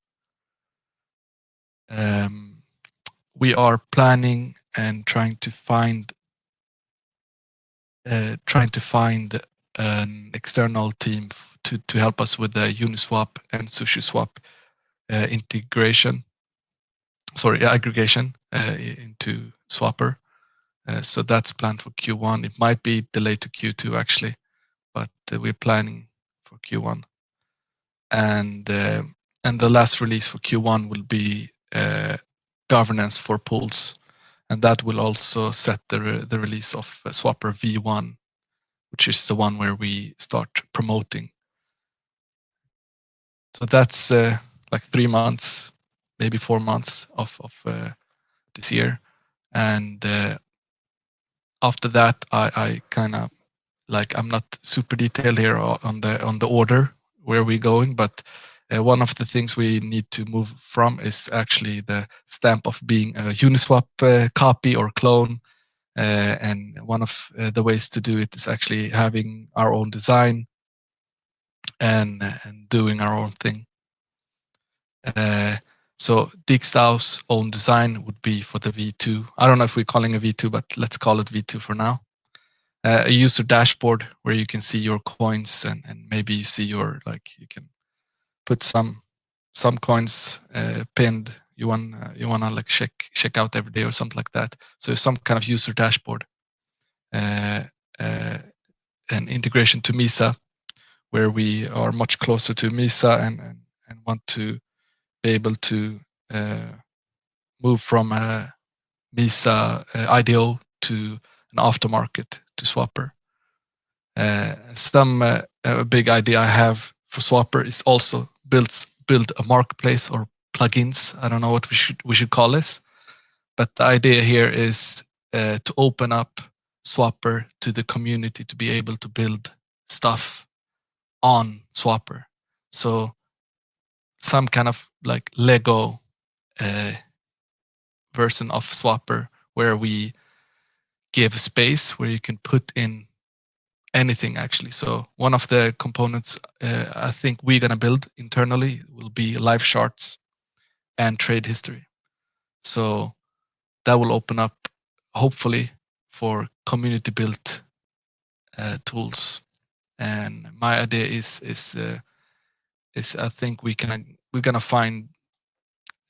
We are planning and trying to find an external team to help us with the Uniswap and SushiSwap aggregation into Swapr. So that's planned for Q1. It might be delayed to Q2 actually, but we're planning for Q1. And the last release for Q1 will be governance for pools, and that will also set the release of Swapr V1, which is the one where we start promoting. So that's like 3 months, maybe 4 months of this year, and after that, I kind of like, I'm not super detailed here on the order where we're going, but one of the things we need to move from is actually the stamp of being a Uniswap copy or clone. And one of the ways to do it is actually having our own design and doing our own thing. So DXdao's own design would be for the V2. I don't know if we're calling it V2, but let's call it V2 for now. A user dashboard where you can see your coins and maybe you see your, like, you can put some coins pinned. You wanna like check out every day or something like that. So some kind of user dashboard, an integration to Mesa, where we are much closer to Mesa and want to be able to move from a Mesa IDO to an aftermarket to Swapr. Some big idea I have for Swapr is also build a marketplace or plugins. I don't know what we should call this, but the idea here is to open up Swapr to the community to be able to build stuff on Swapr. So some kind of like Lego version of Swapr where we give space where you can put in anything actually. So one of the components I think we're gonna build internally will be live charts and trade history. So that will open up hopefully for community built tools. And my idea is I think we're gonna find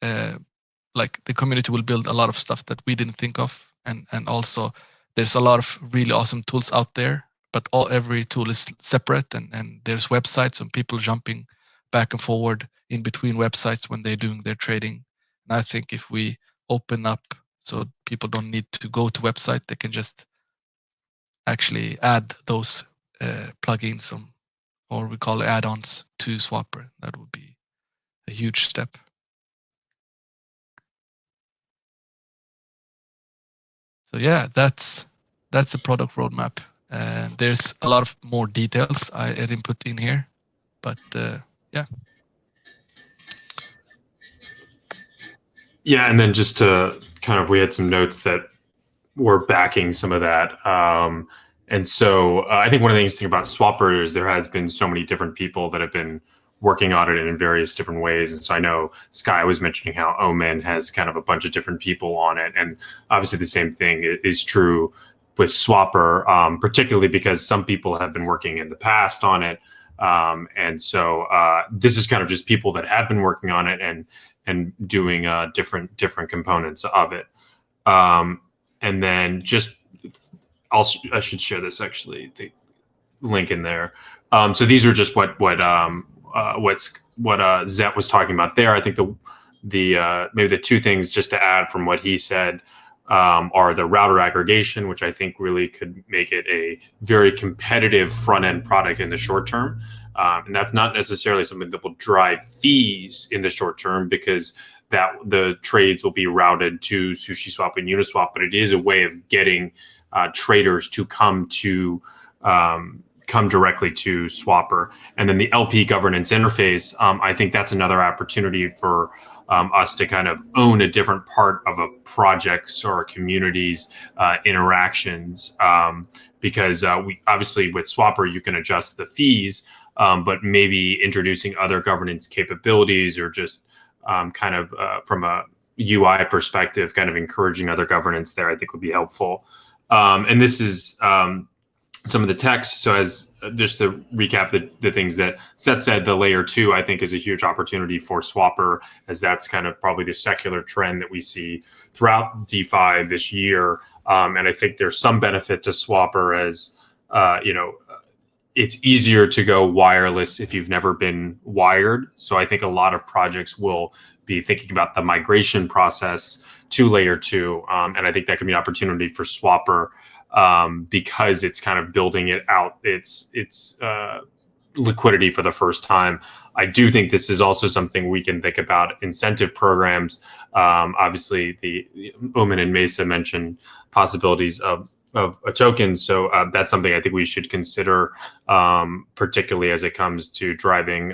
like the community will build a lot of stuff that we didn't think of, and also there's a lot of really awesome tools out there, but every tool is separate, and there's websites and people jumping back and forward in between websites when they're doing their trading. And I think if we open up so people don't need to go to website, they can just actually add those plugins or we call it add-ons to Swapr. That would be a huge step. So yeah, that's the product roadmap. There's a lot of more details I didn't put in here, but yeah. Yeah, and then just to kind of, we had some notes that were backing some of that. And so I think one of the interesting about Swapr is there has been so many different people that have been working on it in various different ways. And so I know Sky was mentioning how Omen has kind of a bunch of different people on it. And obviously the same thing is true with Swapr, particularly because some people have been working in the past on it. And so this is kind of just people that have been working on it and doing different components of it. And then just I should share this actually, the link in there. So these are just what what Zet was talking about there. I think the maybe the two things just to add from what he said are the router aggregation, which I think really could make it a very competitive front end product in the short term. And that's not necessarily something that will drive fees in the short term, because that the trades will be routed to SushiSwap and Uniswap, but it is a way of getting traders to come directly to Swapr. And then the LP governance interface, I think that's another opportunity for us to kind of own a different part of a project's or a community's interactions, because we obviously with Swapr you can adjust the fees, but maybe introducing other governance capabilities or just from a UI perspective, kind of encouraging other governance there, I think would be helpful. And this is some of the text. So as just to recap the things that Seth said, the layer 2, I think, is a huge opportunity for Swapr, as that's kind of probably the secular trend that we see throughout DeFi this year. And I think there's some benefit to Swapr as, it's easier to go wireless if you've never been wired. So I think a lot of projects will be thinking about the migration process to layer 2. And I think that can be an opportunity for Swapr, because it's kind of building it out, its liquidity for the first time. I do think this is also something we can think about incentive programs. Obviously, the Omen and Mesa mentioned possibilities of a token. So that's something I think we should consider, particularly as it comes to driving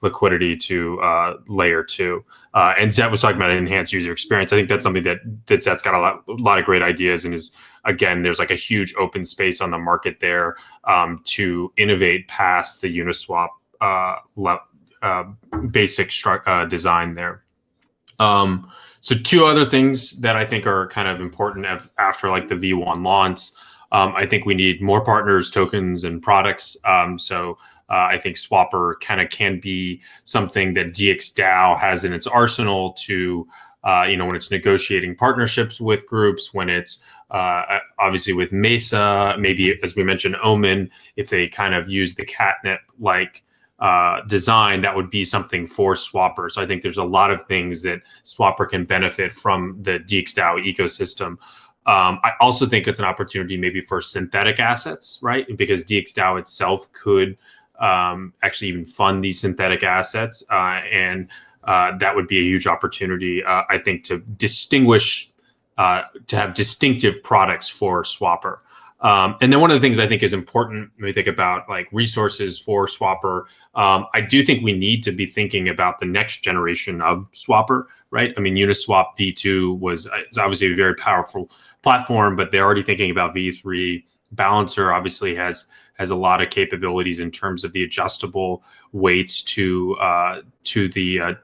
liquidity to layer 2. And Zet was talking about an enhanced user experience. I think that's something that Zet's got a lot of great ideas, and is, again, there's like a huge open space on the market there to innovate past the Uniswap basic design there. So two other things that I think are kind of important after like the V1 launch. I think we need more partners, tokens, and products. I think Swapr kind of can be something that DXdao has in its arsenal to, when it's negotiating partnerships with groups, when it's obviously with Mesa, maybe as we mentioned, Omen, if they kind of use the catnip-like design, that would be something for Swapr. So I think there's a lot of things that Swapr can benefit from the DXdao ecosystem. I also think it's an opportunity maybe for synthetic assets, right? Because DXdao itself could actually even fund these synthetic assets, and that would be a huge opportunity, I think, to distinguish, to have distinctive products for Swapr. And then one of the things I think is important when we think about like resources for Swapr, I do think we need to be thinking about the next generation of Swapr, right? I mean, Uniswap V2 is obviously a very powerful platform, but they're already thinking about V3. Balancer obviously has a lot of capabilities in terms of the adjustable weights to the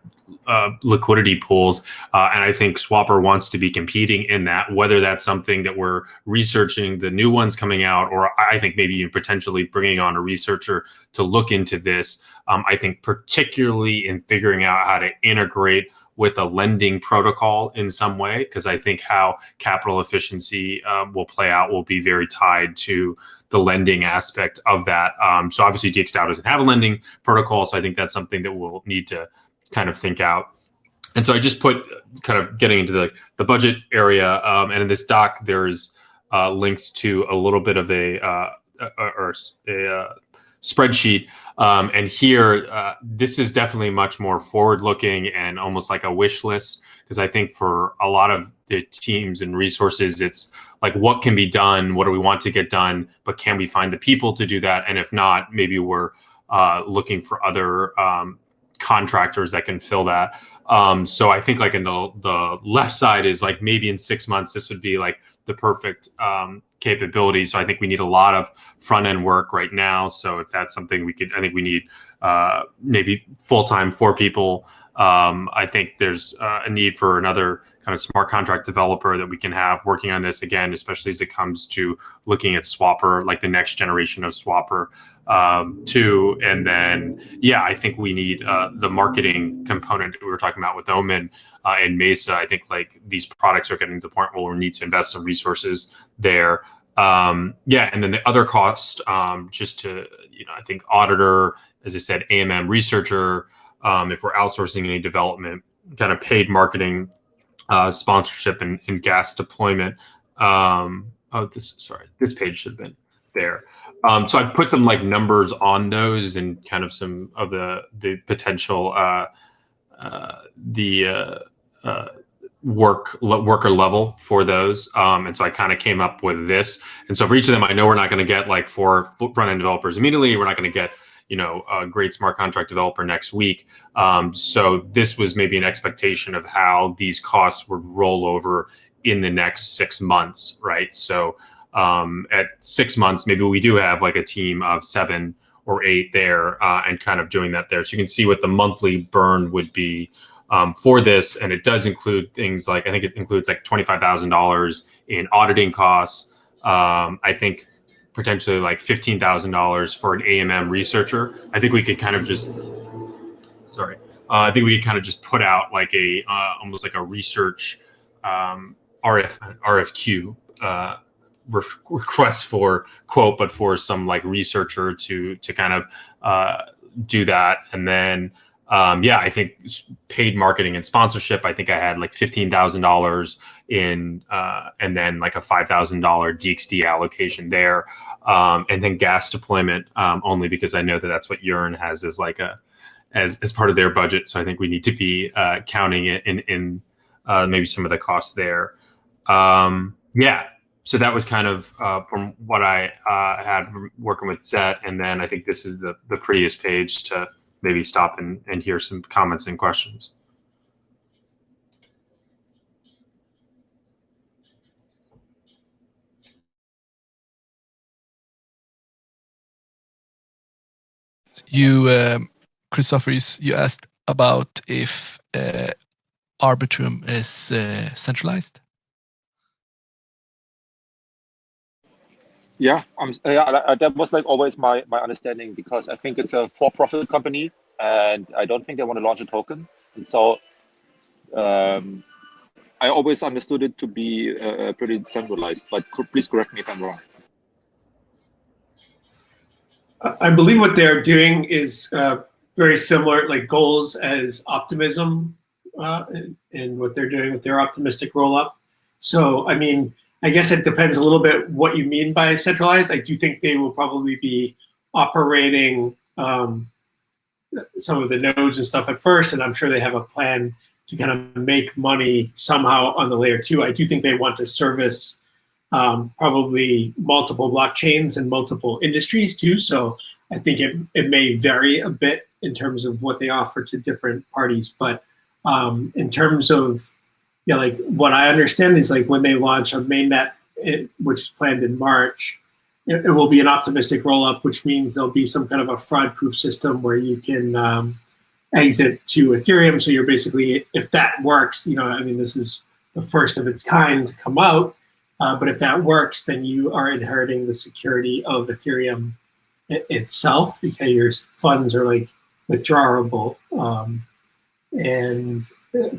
liquidity pools. And I think Swapr wants to be competing in that, whether that's something that we're researching, the new ones coming out, or I think maybe even potentially bringing on a researcher to look into this. I think particularly in figuring out how to integrate with a lending protocol in some way, because I think how capital efficiency will play out will be very tied to the lending aspect of that. So obviously DXdao doesn't have a lending protocol, so I think that's something that we'll need to kind of think out. And so I just put kind of getting into the budget area, and in this doc there's linked to a little bit of a spreadsheet. And here, this is definitely much more forward-looking and almost like a wish list, because I think for a lot of the teams and resources, it's like, what can be done? What do we want to get done? But can we find the people to do that? And if not, maybe we're looking for other contractors that can fill that. So I think like in the left side is like maybe in 6 months, this would be like the perfect capability. So I think we need a lot of front end work right now. So if that's something I think we need maybe full-time 4 people. I think there's a need for another kind of smart contract developer that we can have working on this again, especially as it comes to looking at Swapr, like the next generation of Swapr too. And then, yeah, I think we need the marketing component that we were talking about with Omen and Mesa. I think like these products are getting to the point where we need to invest some resources there. And then the other cost, just to, I think auditor as I said, AMM researcher, if we're outsourcing any development, kind of paid marketing, sponsorship, and gas deployment. This page should have been there. So I put some like numbers on those and kind of some of the potential worker level for those. And so I kind of came up with this. And so for each of them, I know we're not going to get like 4 front-end developers immediately. We're not going to get, you know, a great smart contract developer next week. So this was maybe an expectation of how these costs would roll over in the next 6 months, right? So at 6 months, maybe we do have like a team of 7 or 8 there and kind of doing that there. So you can see what the monthly burn would be for this. And it does include things like, I think it includes like $25,000 in auditing costs. I think potentially like $15,000 for an AMM researcher. I think we could kind of just, I think we could kind of just put out like a, almost like a research RFQ request for quote, but for some like researcher to kind of do that. And then, I think paid marketing and sponsorship, I think I had like $15,000 in, and then like a $5,000 DXd allocation there. And then gas deployment, only because I know that that's what Yearn has as like as part of their budget. So I think we need to be counting it in maybe some of the costs there. So that was kind of from what I had working with Zet. And then I think this is the prettiest page to maybe stop and hear some comments and questions. You, Christopher, you asked about if Arbitrum is centralized. Yeah, that was like always my understanding, because I think it's a for-profit company, and I don't think they want to launch a token. And so I always understood it to be pretty decentralized, but please correct me if I'm wrong. I believe what they're doing is very similar, like goals as Optimism and what they're doing with their optimistic roll-up. So, I mean, I guess it depends a little bit what you mean by centralized. I do think they will probably be operating some of the nodes and stuff at first, and I'm sure they have a plan to kind of make money somehow on the layer 2. I do think they want to service probably multiple blockchains and multiple industries too. So I think it may vary a bit in terms of what they offer to different parties. But in terms of, like what I understand is like when they launch a mainnet, which is planned in March, it will be an optimistic rollup, which means there'll be some kind of a fraud-proof system where you can exit to Ethereum. So you're basically, if that works, I mean, this is the first of its kind to come out. But if that works, then you are inheriting the security of Ethereum itself, because your funds are like withdrawable.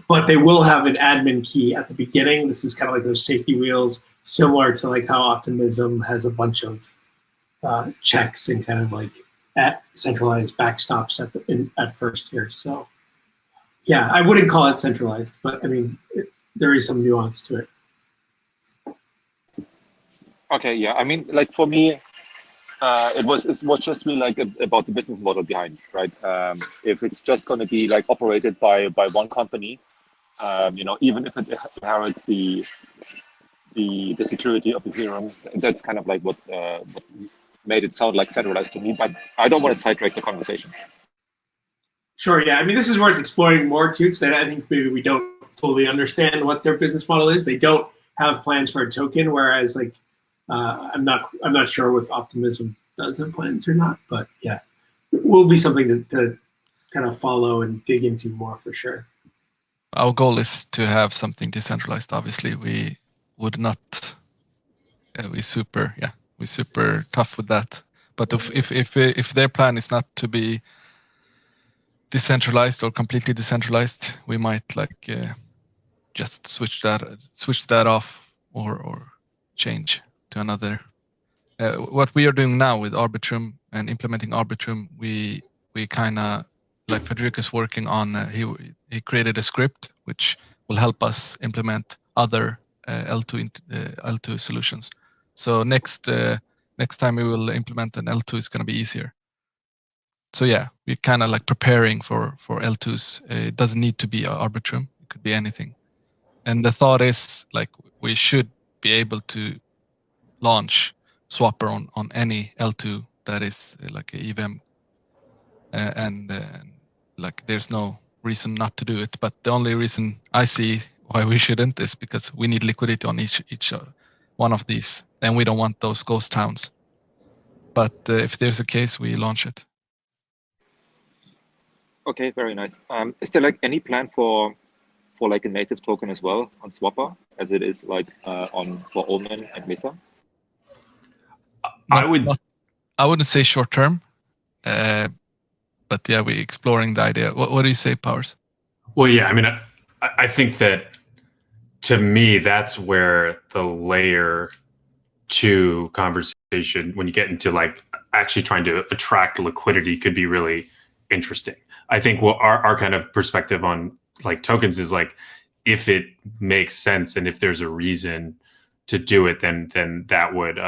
But they will have an admin key at the beginning. This is kind of like those safety wheels, similar to like how Optimism has a bunch of checks and kind of like centralized backstops at first here. So yeah, I wouldn't call it centralized, but I mean, there is some nuance to it. Okay, yeah. I mean, like for me, it was just really like about the business model behind it, right? If it's just going to be like operated by one company, even if it inherits the security of Ethereum, that's kind of like what made it sound like centralized to me. But I don't want to sidetrack the conversation. Sure. Yeah. I mean, this is worth exploring more too, because I think maybe we don't fully understand what their business model is. They don't have plans for a token, whereas like I'm not sure if Optimism does have plans or not. But yeah, it will be something to kind of follow and dig into more for sure. Our goal is to have something decentralized. Obviously, we would not. We're super tough with that. But if their plan is not to be decentralized or completely decentralized, we might like just switch that off or change to another. What we are doing now with Arbitrum and implementing Arbitrum, we we kind of, like Frederic is working on, he created a script which will help us implement other L2 solutions. So next time we will implement an L2, it's going to be easier. So yeah, we're kind of like preparing for L2s. It doesn't need to be Arbitrum. It could be anything. And the thought is like we should be able to launch Swapr on any L2 that is like a EVM, and like there's no reason not to do it. But the only reason I see why we shouldn't is because we need liquidity on each one of these, and we don't want those ghost towns. But if there's a case, we launch it. Okay, very nice. Is there like any plan for like a native token as well on Swapr, as it is like for Omen and Mesa? I wouldn't say short term, but yeah, we're exploring the idea. What do you say, Powers? Well, yeah, I mean, I think that to me, that's where the layer 2 conversation, when you get into like actually trying to attract liquidity, could be really interesting. I think what our kind of perspective on like tokens is like, if it makes sense and if there's a reason to do it, then that would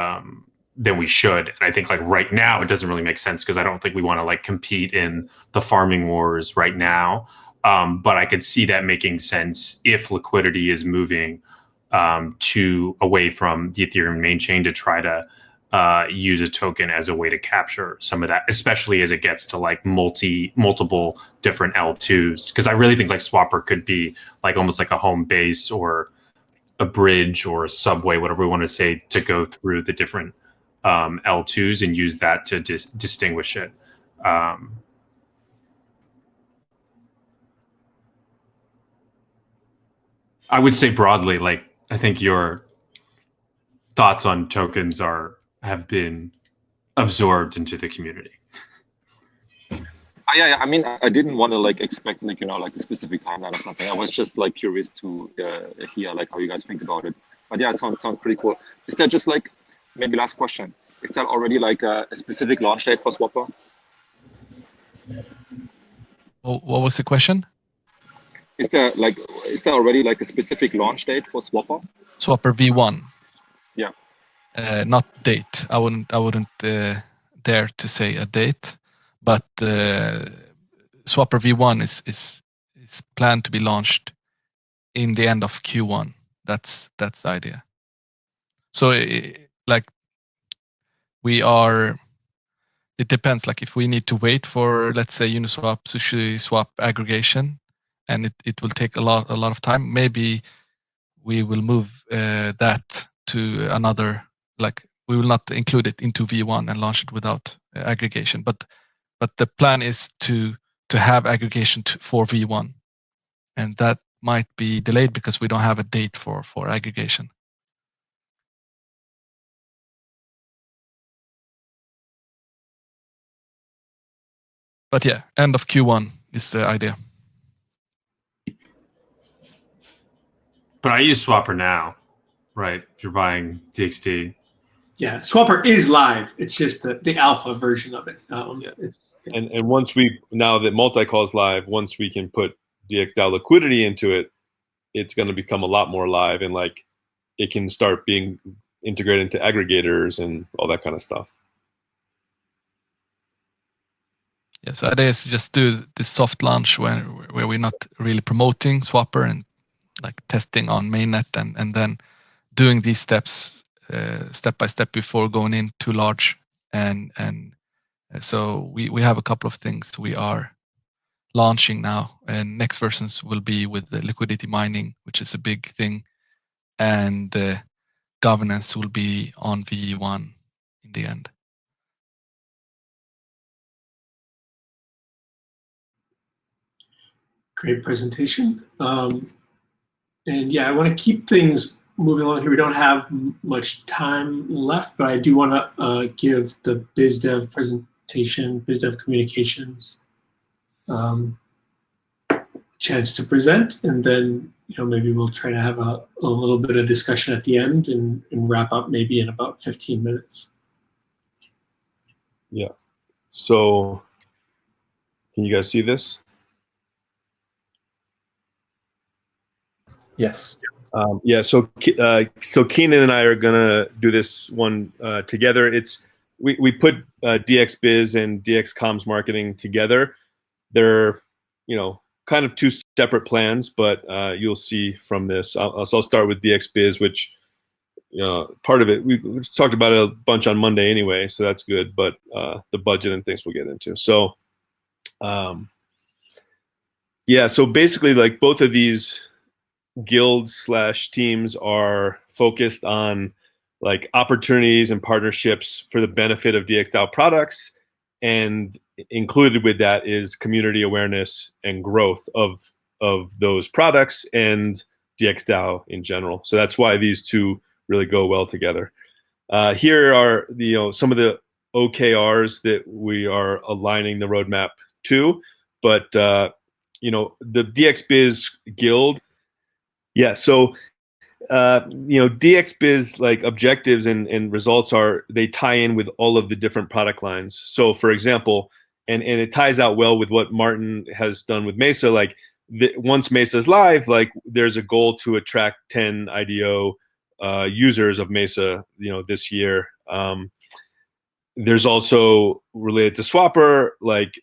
then we should. And I think like right now it doesn't really make sense because I don't think we want to like compete in the farming wars right now. But I could see that making sense if liquidity is moving away from the Ethereum main chain to try to use a token as a way to capture some of that, especially as it gets to like multiple different L2s. Because I really think like Swapr could be like almost like a home base or a bridge or a subway, whatever we want to say, to go through the different L2s and use that to distinguish it. I would say broadly, like I think your thoughts on tokens have been absorbed into the community. Yeah, I mean, I didn't want to like expect like like a specific timeline or something. I was just like curious to hear like how you guys think about it. But yeah, it sounds pretty cool. Is there just like maybe last question? Is there already like a specific launch date for Swapr? What was the question? Is there already like a specific launch date for Swapr? Swapr V1. Yeah. Not date. I wouldn't dare to say a date, but Swapr V1 is planned to be launched in the end of Q1. That's the idea. So like we are. It depends. Like if we need to wait for, let's say, Uniswap, SushiSwap aggregation, and it will take a lot of time. Maybe we will move that to another. Like we will not include it into V1 and launch it without aggregation. But the plan is to have aggregation for V1, and that might be delayed because we don't have a date for aggregation. But yeah, end of Q1 is the idea. But I use Swapr now, right? If you're buying DXD. Yeah, Swapr is live. It's just the alpha version of it. And once now that multi-call is live, once we can put DXdao liquidity into it, it's going to become a lot more live, and like it can start being integrated into aggregators and all that kind of stuff. Yeah, so the idea is just do this soft launch where we're not really promoting Swapr and like testing on mainnet and then doing these steps step by step before going in too large. And so we have a couple of things we are launching now, and next versions will be with the liquidity mining, which is a big thing, and governance will be on V1 in the end. Great presentation. And yeah, I want to keep things moving along here. We don't have much time left, but I do want to give the BizDev presentation, BizDev Communications, chance to present, and then maybe we'll try to have a little bit of discussion at the end and wrap up maybe in about 15 minutes. Yeah. So Can you guys see this? Yes. Yeah, so Keenan and I are gonna do this one together. We put DXbiz and DXcomms marketing together. They're kind of two separate plans, but you'll see from this. I'll start with DXbiz, which part of it we talked about it a bunch on Monday anyway, so that's good. But the budget and things we'll get into. So yeah, so basically, like, both of these guilds/teams are focused on like opportunities and partnerships for the benefit of DXdao products, and included with that is community awareness and growth of those products and DXdao in general. So that's why these two really go well together. Here are some of the OKRs that we are aligning the roadmap to, but the DXbiz guild. Yeah, so DXbiz like objectives and results they tie in with all of the different product lines. So for example, and it ties out well with what Martin has done with Mesa. Like once Mesa is live, like there's a goal to attract 10 IDO users of Mesa, this year. There's also related to Swapr, like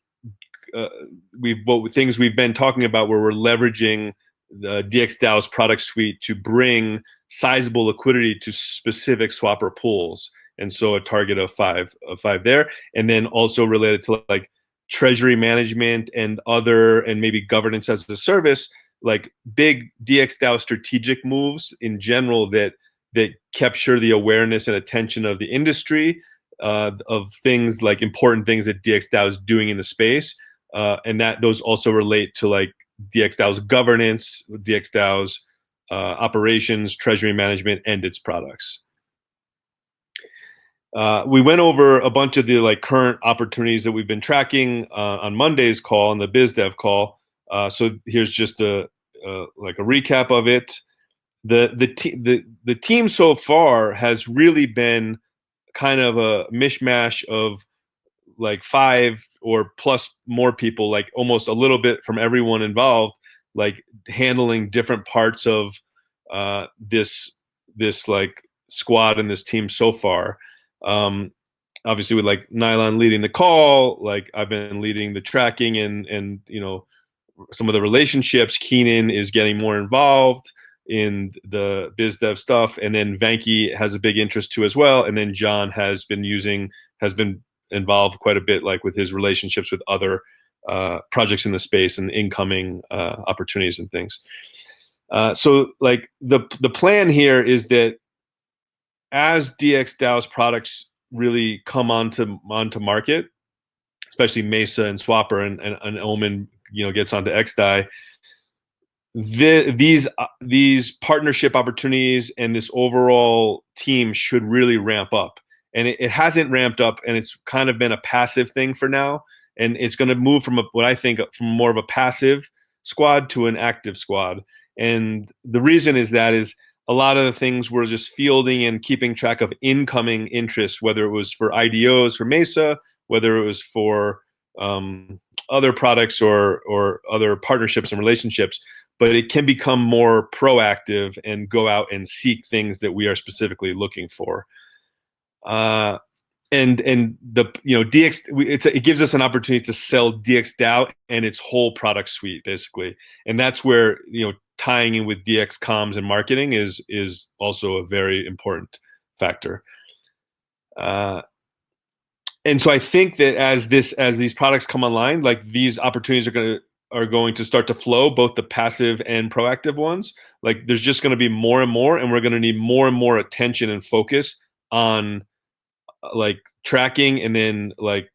things we've been talking about where we're leveraging the DXdao's product suite to bring sizable liquidity to specific Swapr pools, and so a target of five there, and then also related to like treasury management and maybe governance as a service, like big DXdao strategic moves in general that capture the awareness and attention of the industry of things like important things that DXdao is doing in the space, and that those also relate to like DXdao's governance, DXdao's operations, treasury management, and its products. We went over a bunch of the like current opportunities that we've been tracking on Monday's call, on the BizDev call. So here's just a recap of it. The team so far has really been kind of a mishmash of like 5 or plus more people, like almost a little bit from everyone involved, like handling different parts of this like squad and this team so far. Obviously with like Nylon leading the call, like I've been leading the tracking and some of the relationships. Keenan is getting more involved in the biz dev stuff, and then Venki has a big interest too as well, and then John has been involved quite a bit, like with his relationships with other projects in the space and incoming opportunities and things. So like the plan here is that as DXdao's products really come onto market, especially Mesa and Swapr and Omen, gets onto XDAI, these partnership opportunities and this overall team should really ramp up. And it hasn't ramped up, and it's kind of been a passive thing for now. And it's going to move from what I think from more of a passive squad to an active squad. And the reason is a lot of the things we're just fielding and keeping track of incoming interest, whether it was for IDOs for Mesa, whether it was for other products or other partnerships and relationships. But it can become more proactive and go out and seek things that we are specifically looking for. And the it gives us an opportunity to sell DXdao and its whole product suite basically, and that's where tying in with DXcomms and marketing is also a very important factor. And so I think that as these products come online, like these opportunities are going to start to flow, both the passive and proactive ones. Like there's just going to be more and more, and we're going to need more and more attention and focus on like tracking and then like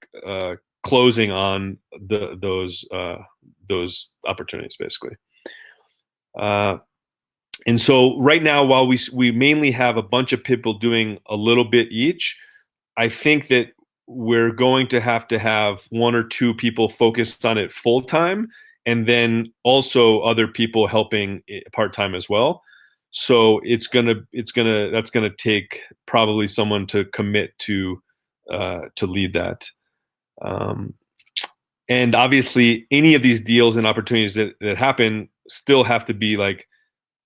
closing on those opportunities basically. And so right now, while we mainly have a bunch of people doing a little bit each, I think that we're going to have 1 or 2 people focused on it full time, and then also other people helping part time as well. So that's gonna take probably someone to commit to lead that. And obviously, any of these deals and opportunities that happen still have to be like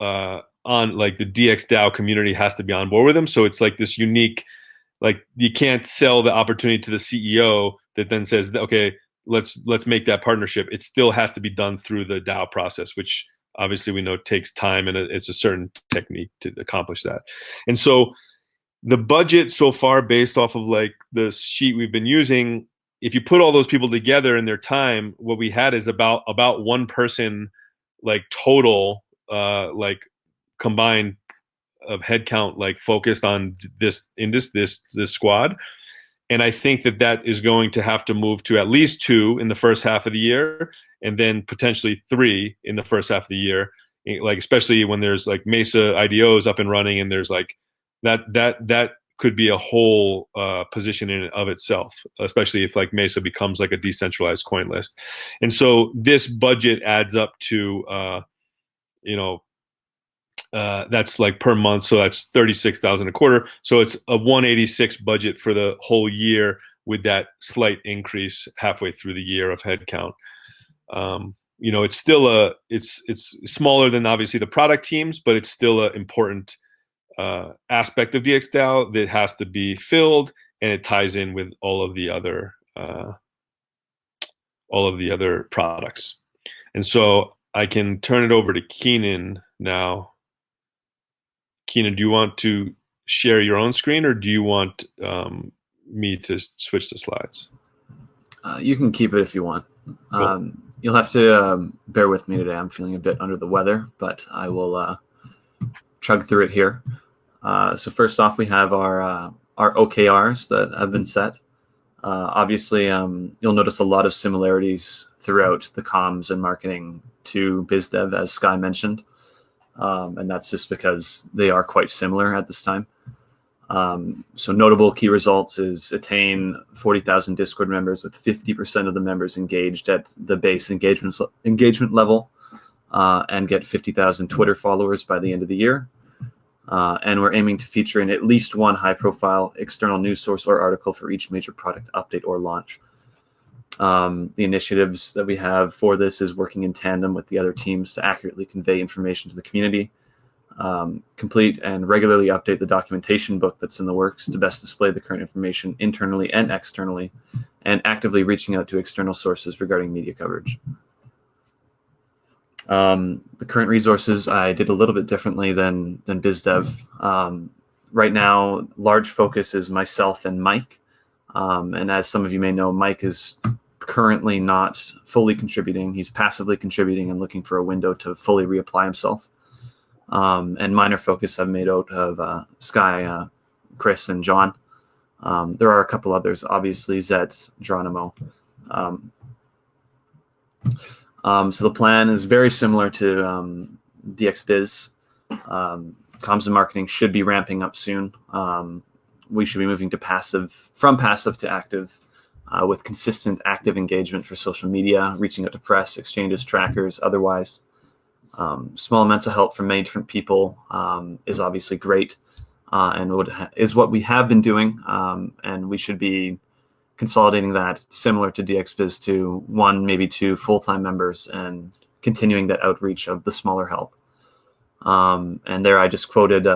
on like the DXdao community has to be on board with them. So it's like this unique, like you can't sell the opportunity to the CEO that then says, okay, let's make that partnership. It still has to be done through the DAO process, which obviously we know takes time, and it's a certain technique to accomplish that. And so the budget so far, based off of like the sheet we've been using, if you put all those people together in their time, what we had is about one person like total like combined of headcount like focused on this squad. And I think that is going to have to move to at least 2 in the first half of the year, and then potentially 3 in the first half of the year, like especially when there's like Mesa IDOs up and running, and there's like that could be a whole position in and of itself, especially if like Mesa becomes like a decentralized coin list. And so this budget adds up to that's like per month, so that's 36,000 a quarter. So it's a 186 budget for the whole year, with that slight increase halfway through the year of headcount. It's still it's smaller than obviously the product teams, but it's still an important aspect of DXdao that has to be filled, and it ties in with all of the other products. And so I can turn it over to Keenan now. Keenan, do you want to share your own screen, or do you want me to switch the slides? You can keep it if you want. Cool. You'll have to bear with me today. I'm feeling a bit under the weather, but I will chug through it here. So first off, we have our OKRs that have been set. Obviously, you'll notice a lot of similarities throughout the comms and marketing to BizDev, as Sky mentioned. And that's just because they are quite similar at this time. So notable key results is attain 40,000 Discord members with 50% of the members engaged at the base engagement level, and get 50,000 Twitter followers by the end of the year. And we're aiming to feature in at least one high-profile external news source or article for each major product update or launch. The initiatives that we have for this is working in tandem with the other teams to accurately convey information to the community, complete and regularly update the documentation book that's in the works to best display the current information internally and externally, and actively reaching out to external sources regarding media coverage. The current resources I did a little bit differently than BizDev. Right now, large focus is myself and Mike. And as some of you may know, Mike is currently not fully contributing. He's passively contributing and looking for a window to fully reapply himself. And minor focus I've made out of Sky, Chris, and John. There are a couple others, obviously, Zed, Geronimo. So the plan is very similar to DXbiz. Comms and marketing should be ramping up soon. We should be moving to from passive to active, with consistent active engagement for social media, reaching out to press, exchanges, trackers, otherwise. Small amounts of help from many different people is obviously great, and is what we have been doing, and we should be consolidating that similar to DXbiz to 1, maybe 2 full-time members, and continuing that outreach of the smaller help. And there I just quoted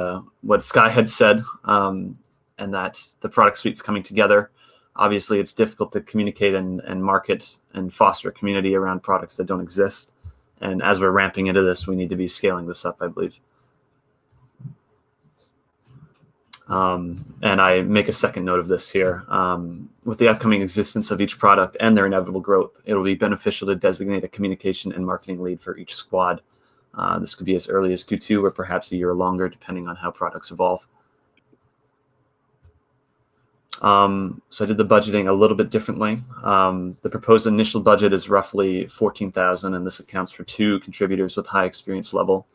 what Sky had said, and that the product suite's coming together. Obviously, it's difficult to communicate and market and foster a community around products that don't exist. And as we're ramping into this, we need to be scaling this up, I believe. And I make a second note of this here. With the upcoming existence of each product and their inevitable growth, it will be beneficial to designate a communication and marketing lead for each squad. This could be as early as Q2 or perhaps a year longer, depending on how products evolve. So I did the budgeting a little bit differently. The proposed initial budget is roughly 14,000, and this accounts for 2 contributors with high experience level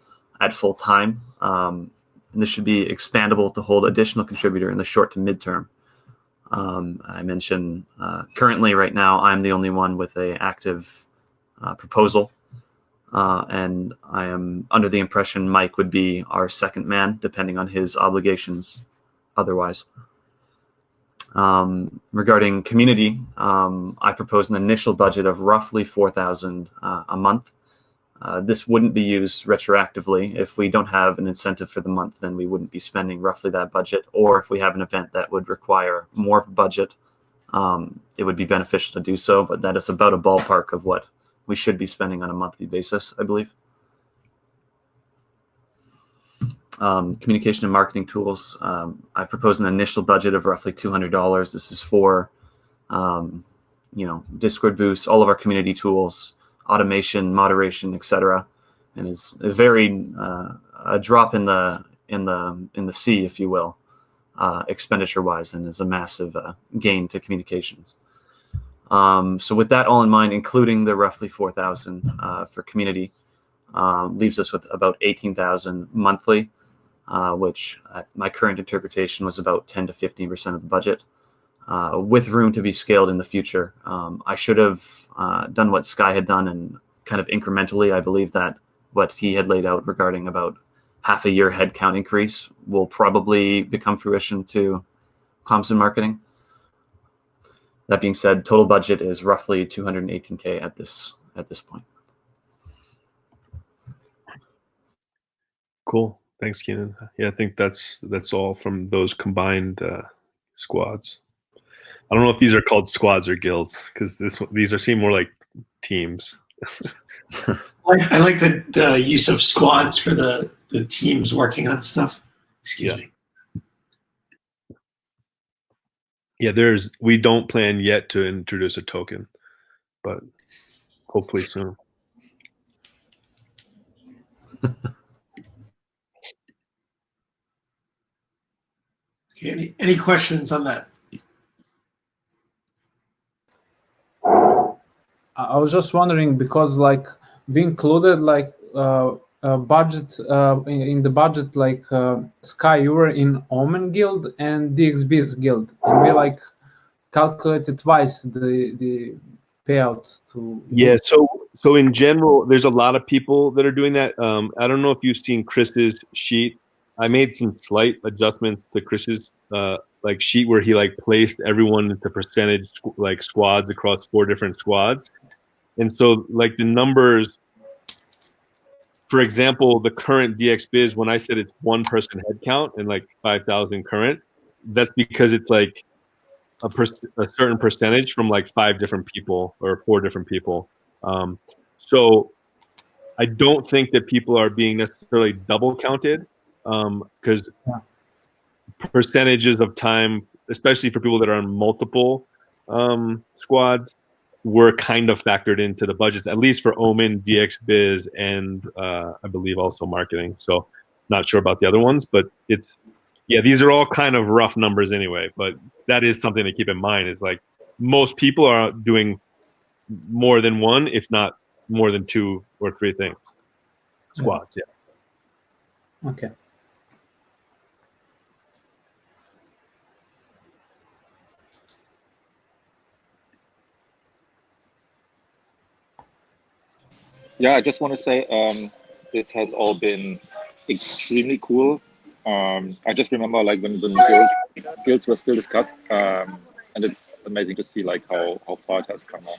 at full time. And this should be expandable to hold additional contributor in the short to midterm. I mentioned currently right now, I'm the only one with an active proposal. And I am under the impression Mike would be our second man, depending on his obligations otherwise. Regarding community, I propose an initial budget of roughly 4,000 a month. This wouldn't be used retroactively. If we don't have an incentive for the month, then we wouldn't be spending roughly that budget. Or if we have an event that would require more of a budget, it would be beneficial to do so. But that is about a ballpark of what we should be spending on a monthly basis, I believe. Communication and marketing tools. I've proposed an initial budget of roughly $200. This is for, Discord boosts, all of our community tools, automation, moderation, etc. And it's a very a drop in the sea, if you will, expenditure-wise, and is a massive gain to communications. So with that all in mind, including the roughly 4,000 for community, leaves us with about 18,000 monthly, which my current interpretation was about 10 to 15% of the budget, with room to be scaled in the future. I should have done what Sky had done and kind of incrementally. I believe that what he had laid out regarding about half a year headcount increase will probably become fruition to comms and marketing. That being said, total budget is roughly 218K at this point. Cool. Thanks, Keenan. Yeah, I think that's all from those combined squads. I don't know if these are called squads or guilds, because these seem more like teams. I like the use of squads for the teams working on stuff. Excuse me. Yeah, we don't plan yet to introduce a token, but hopefully soon. Okay, any questions on that? I was just wondering, because like we included like budget in the budget, like Sky, you were in Omen guild and DXbiz guild, and we like calculated twice the payout to. Yeah, so in general, there's a lot of people that are doing that. I don't know if you've seen Chris's sheet. I made some slight adjustments to Chris's sheet where he placed everyone into percentage squads across 4 different squads. And so the numbers, for example, the current DXbiz, when I said it's 1 person headcount and 5,000 current, that's because it's a certain percentage from 5 different people or 4 different people. So I don't think that people are being necessarily double counted, because percentages of time, especially for people that are on multiple squads, were kind of factored into the budgets, at least for Omen, DXbiz, and I believe also marketing. So not sure about the other ones, but these are all kind of rough numbers anyway. But that is something to keep in mind, is most people are doing more than 1, if not more than 2 or 3 things. Squads, yeah. Okay. Yeah, I just want to say this has all been extremely cool. I just remember when guilds were still discussed, and it's amazing to see how far it has come now.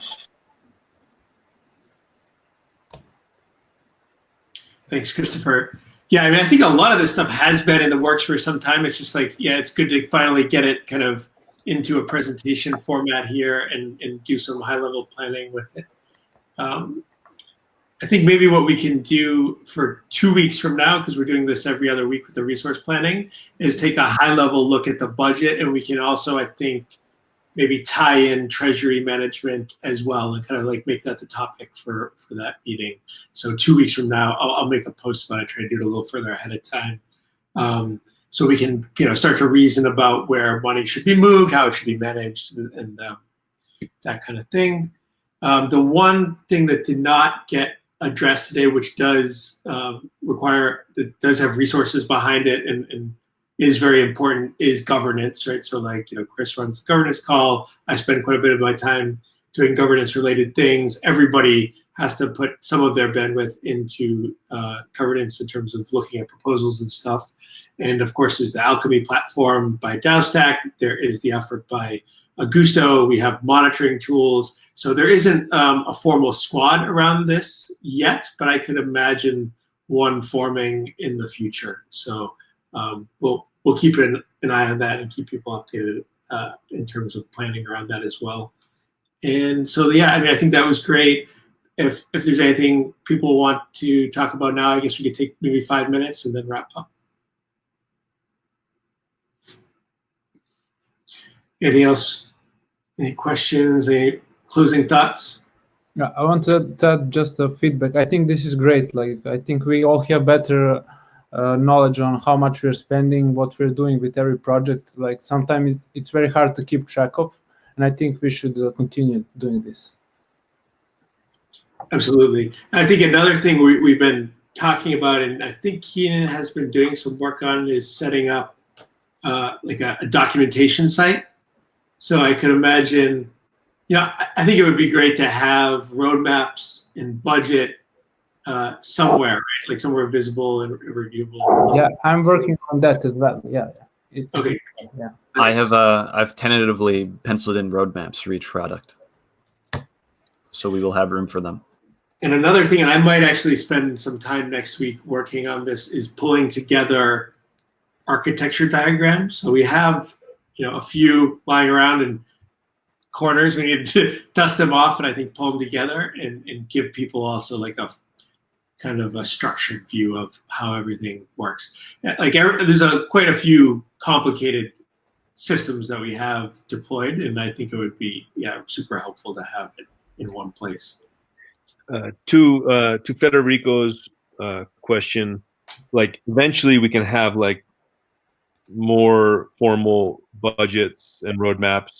Thanks, Christopher. Yeah, I mean, I think a lot of this stuff has been in the works for some time. It's just it's good to finally get it kind of into a presentation format here and do some high-level planning with it. I think maybe what we can do for 2 weeks from now, because we're doing this every other week with the resource planning, is take a high-level look at the budget, and we can also, I think, maybe tie in treasury management as well, and kind of make that the topic for that meeting. So 2 weeks from now, I'll make a post about it, try to do it a little further ahead of time, so we can start to reason about where money should be moved, how it should be managed, and that kind of thing. The one thing that did not get addressed today, which does does have resources behind it and is very important, is governance, right? So Chris runs the governance call. I spend quite a bit of my time doing governance related things. Everybody has to put some of their bandwidth into governance in terms of looking at proposals and stuff. And of course, there's the Alchemy platform by DAOstack. There is the effort by Augusto. We have monitoring tools. So there isn't a formal squad around this yet, but I could imagine one forming in the future. So we'll keep an eye on that and keep people updated in terms of planning around that as well. And so, yeah, I mean, I think that was great. If there's anything people want to talk about now, I guess we could take maybe 5 minutes and then wrap up. Anything else? Any questions? Any closing thoughts? Yeah, I want to add just a feedback. I think this is great. Like, I think we all have better knowledge on how much we're spending, what we're doing with every project. Like, sometimes it's very hard to keep track of, and I think we should continue doing this. Absolutely. And I think another thing we've been talking about, and I think Keenan has been doing some work on, is setting up like a documentation site. So I could imagine, you know, I think it would be great to have roadmaps and budget somewhere, right? Like somewhere visible and reviewable. Yeah, I'm working on that as well. Yeah. Okay. Yeah. I've tentatively penciled in roadmaps for each product, so we will have room for them. And another thing, and I might actually spend some time next week working on this, is pulling together architecture diagrams. So we have, you know, a few lying around in corners. We need to dust them off and I think pull them together and give people also like a kind of a structured view of how everything works. Like there's quite a few complicated systems that we have deployed, and I think it would be, yeah, super helpful to have it in one place. To Federico's question, like eventually we can have like more formal budgets and roadmaps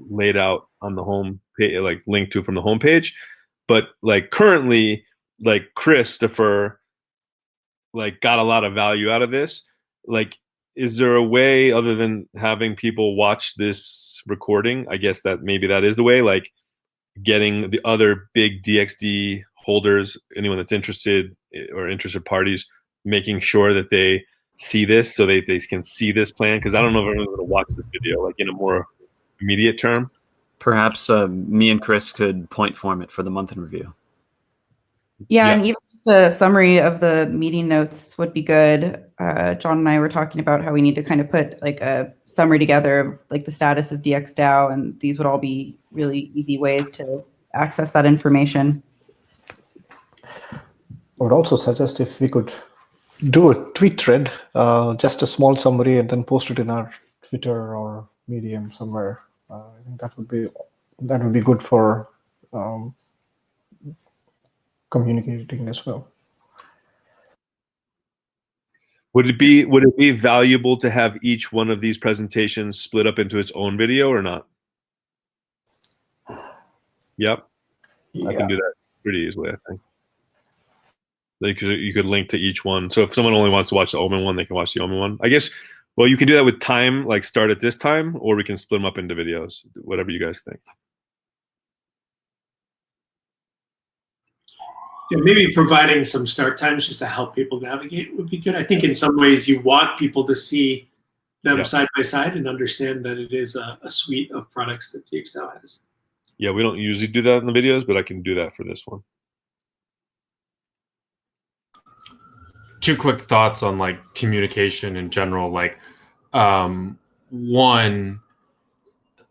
laid out on the home page, like linked to from the homepage. But like currently, like Christopher, like got a lot of value out of this. Like, is there a way other than having people watch this recording? I guess that maybe that is the way. Like, getting the other big DXD holders, anyone that's interested or interested parties, making sure that they see this so they can see this plan. Because I don't know if everyone's going to watch this video like in a more immediate term. Perhaps me and Chris could point form it for the month in review. Yeah, and even the summary of the meeting notes would be good. John and I were talking about how we need to kind of put like a summary together of like the status of DXdao, and these would all be really easy ways to access that information. I would also suggest if we could do a tweet thread, just a small summary, and then post it in our Twitter or Medium somewhere. I think that would be good for communicating as well. Would it be valuable to have each one of these presentations split up into its own video or not? Yep. Yeah. I can do that pretty easily, I think. Like you could link to each one. So if someone only wants to watch the Omen one, they can watch the Omen one. I guess, well, you can do that with time, like start at this time, or we can split them up into videos, whatever you guys think. Yeah, maybe providing some start times just to help people navigate would be good. I think in some ways you want people to see them side by side and understand that it is a suite of products that DXdao has. Yeah, we don't usually do that in the videos, but I can do that for this one. Two quick thoughts on like communication in general. Like, one,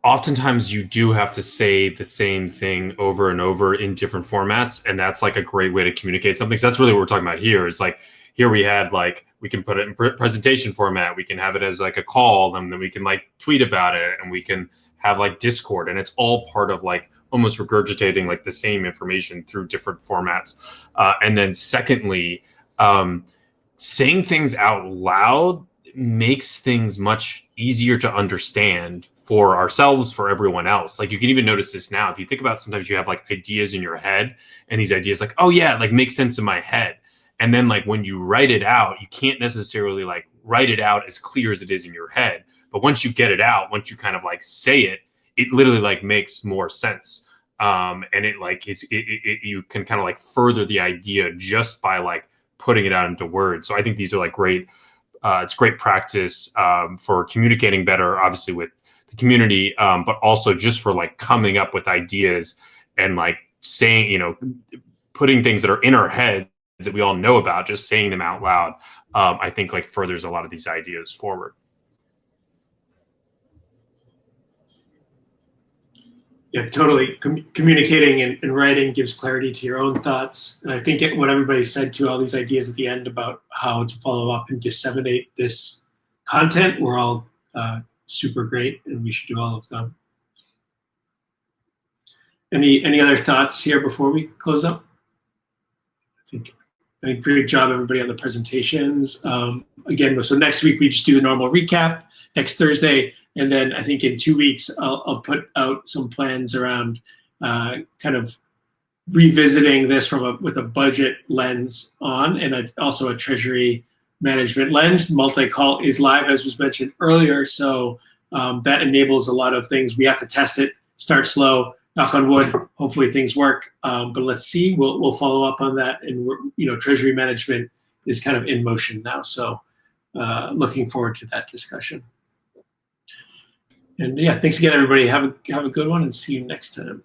oftentimes you do have to say the same thing over and over in different formats, and that's like a great way to communicate something. So that's really what we're talking about here. Is like here we had like we can put it in presentation format, we can have it as like a call, and then we can like tweet about it, and we can have like Discord, and it's all part of like almost regurgitating like the same information through different formats. And then secondly, saying things out loud makes things much easier to understand for ourselves, for everyone else. Like you can even notice this now. If you think about, sometimes you have like ideas in your head, and these ideas like, oh yeah, like makes sense in my head. And then like when you write it out, you can't necessarily like write it out as clear as it is in your head. But once you get it out, once you kind of like say it, it literally like makes more sense. And it like you can kind of like further the idea just by like putting it out into words. So I think these are like great it's great practice for communicating better, obviously with the community, but also just for like coming up with ideas and like saying, you know, putting things that are in our heads that we all know about, just saying them out loud. I think like furthers a lot of these ideas forward. Yeah, totally. Communicating and writing gives clarity to your own thoughts. And I think what everybody said to all these ideas at the end about how to follow up and disseminate this content were all super great, and we should do all of them. Any other thoughts here before we close up? I think great job, everybody, on the presentations. Again, so next week we just do the normal recap. Next Thursday, and then I think in 2 weeks I'll put out some plans around kind of revisiting this with a budget lens on, and also a treasury management lens. Multi-call is live, as was mentioned earlier, so that enables a lot of things. We have to test it, start slow, knock on wood, hopefully things work, but let's see. We'll follow up on that, and treasury management is kind of in motion now, so looking forward to that discussion. And yeah, thanks again, everybody. Have a good one, and see you next time.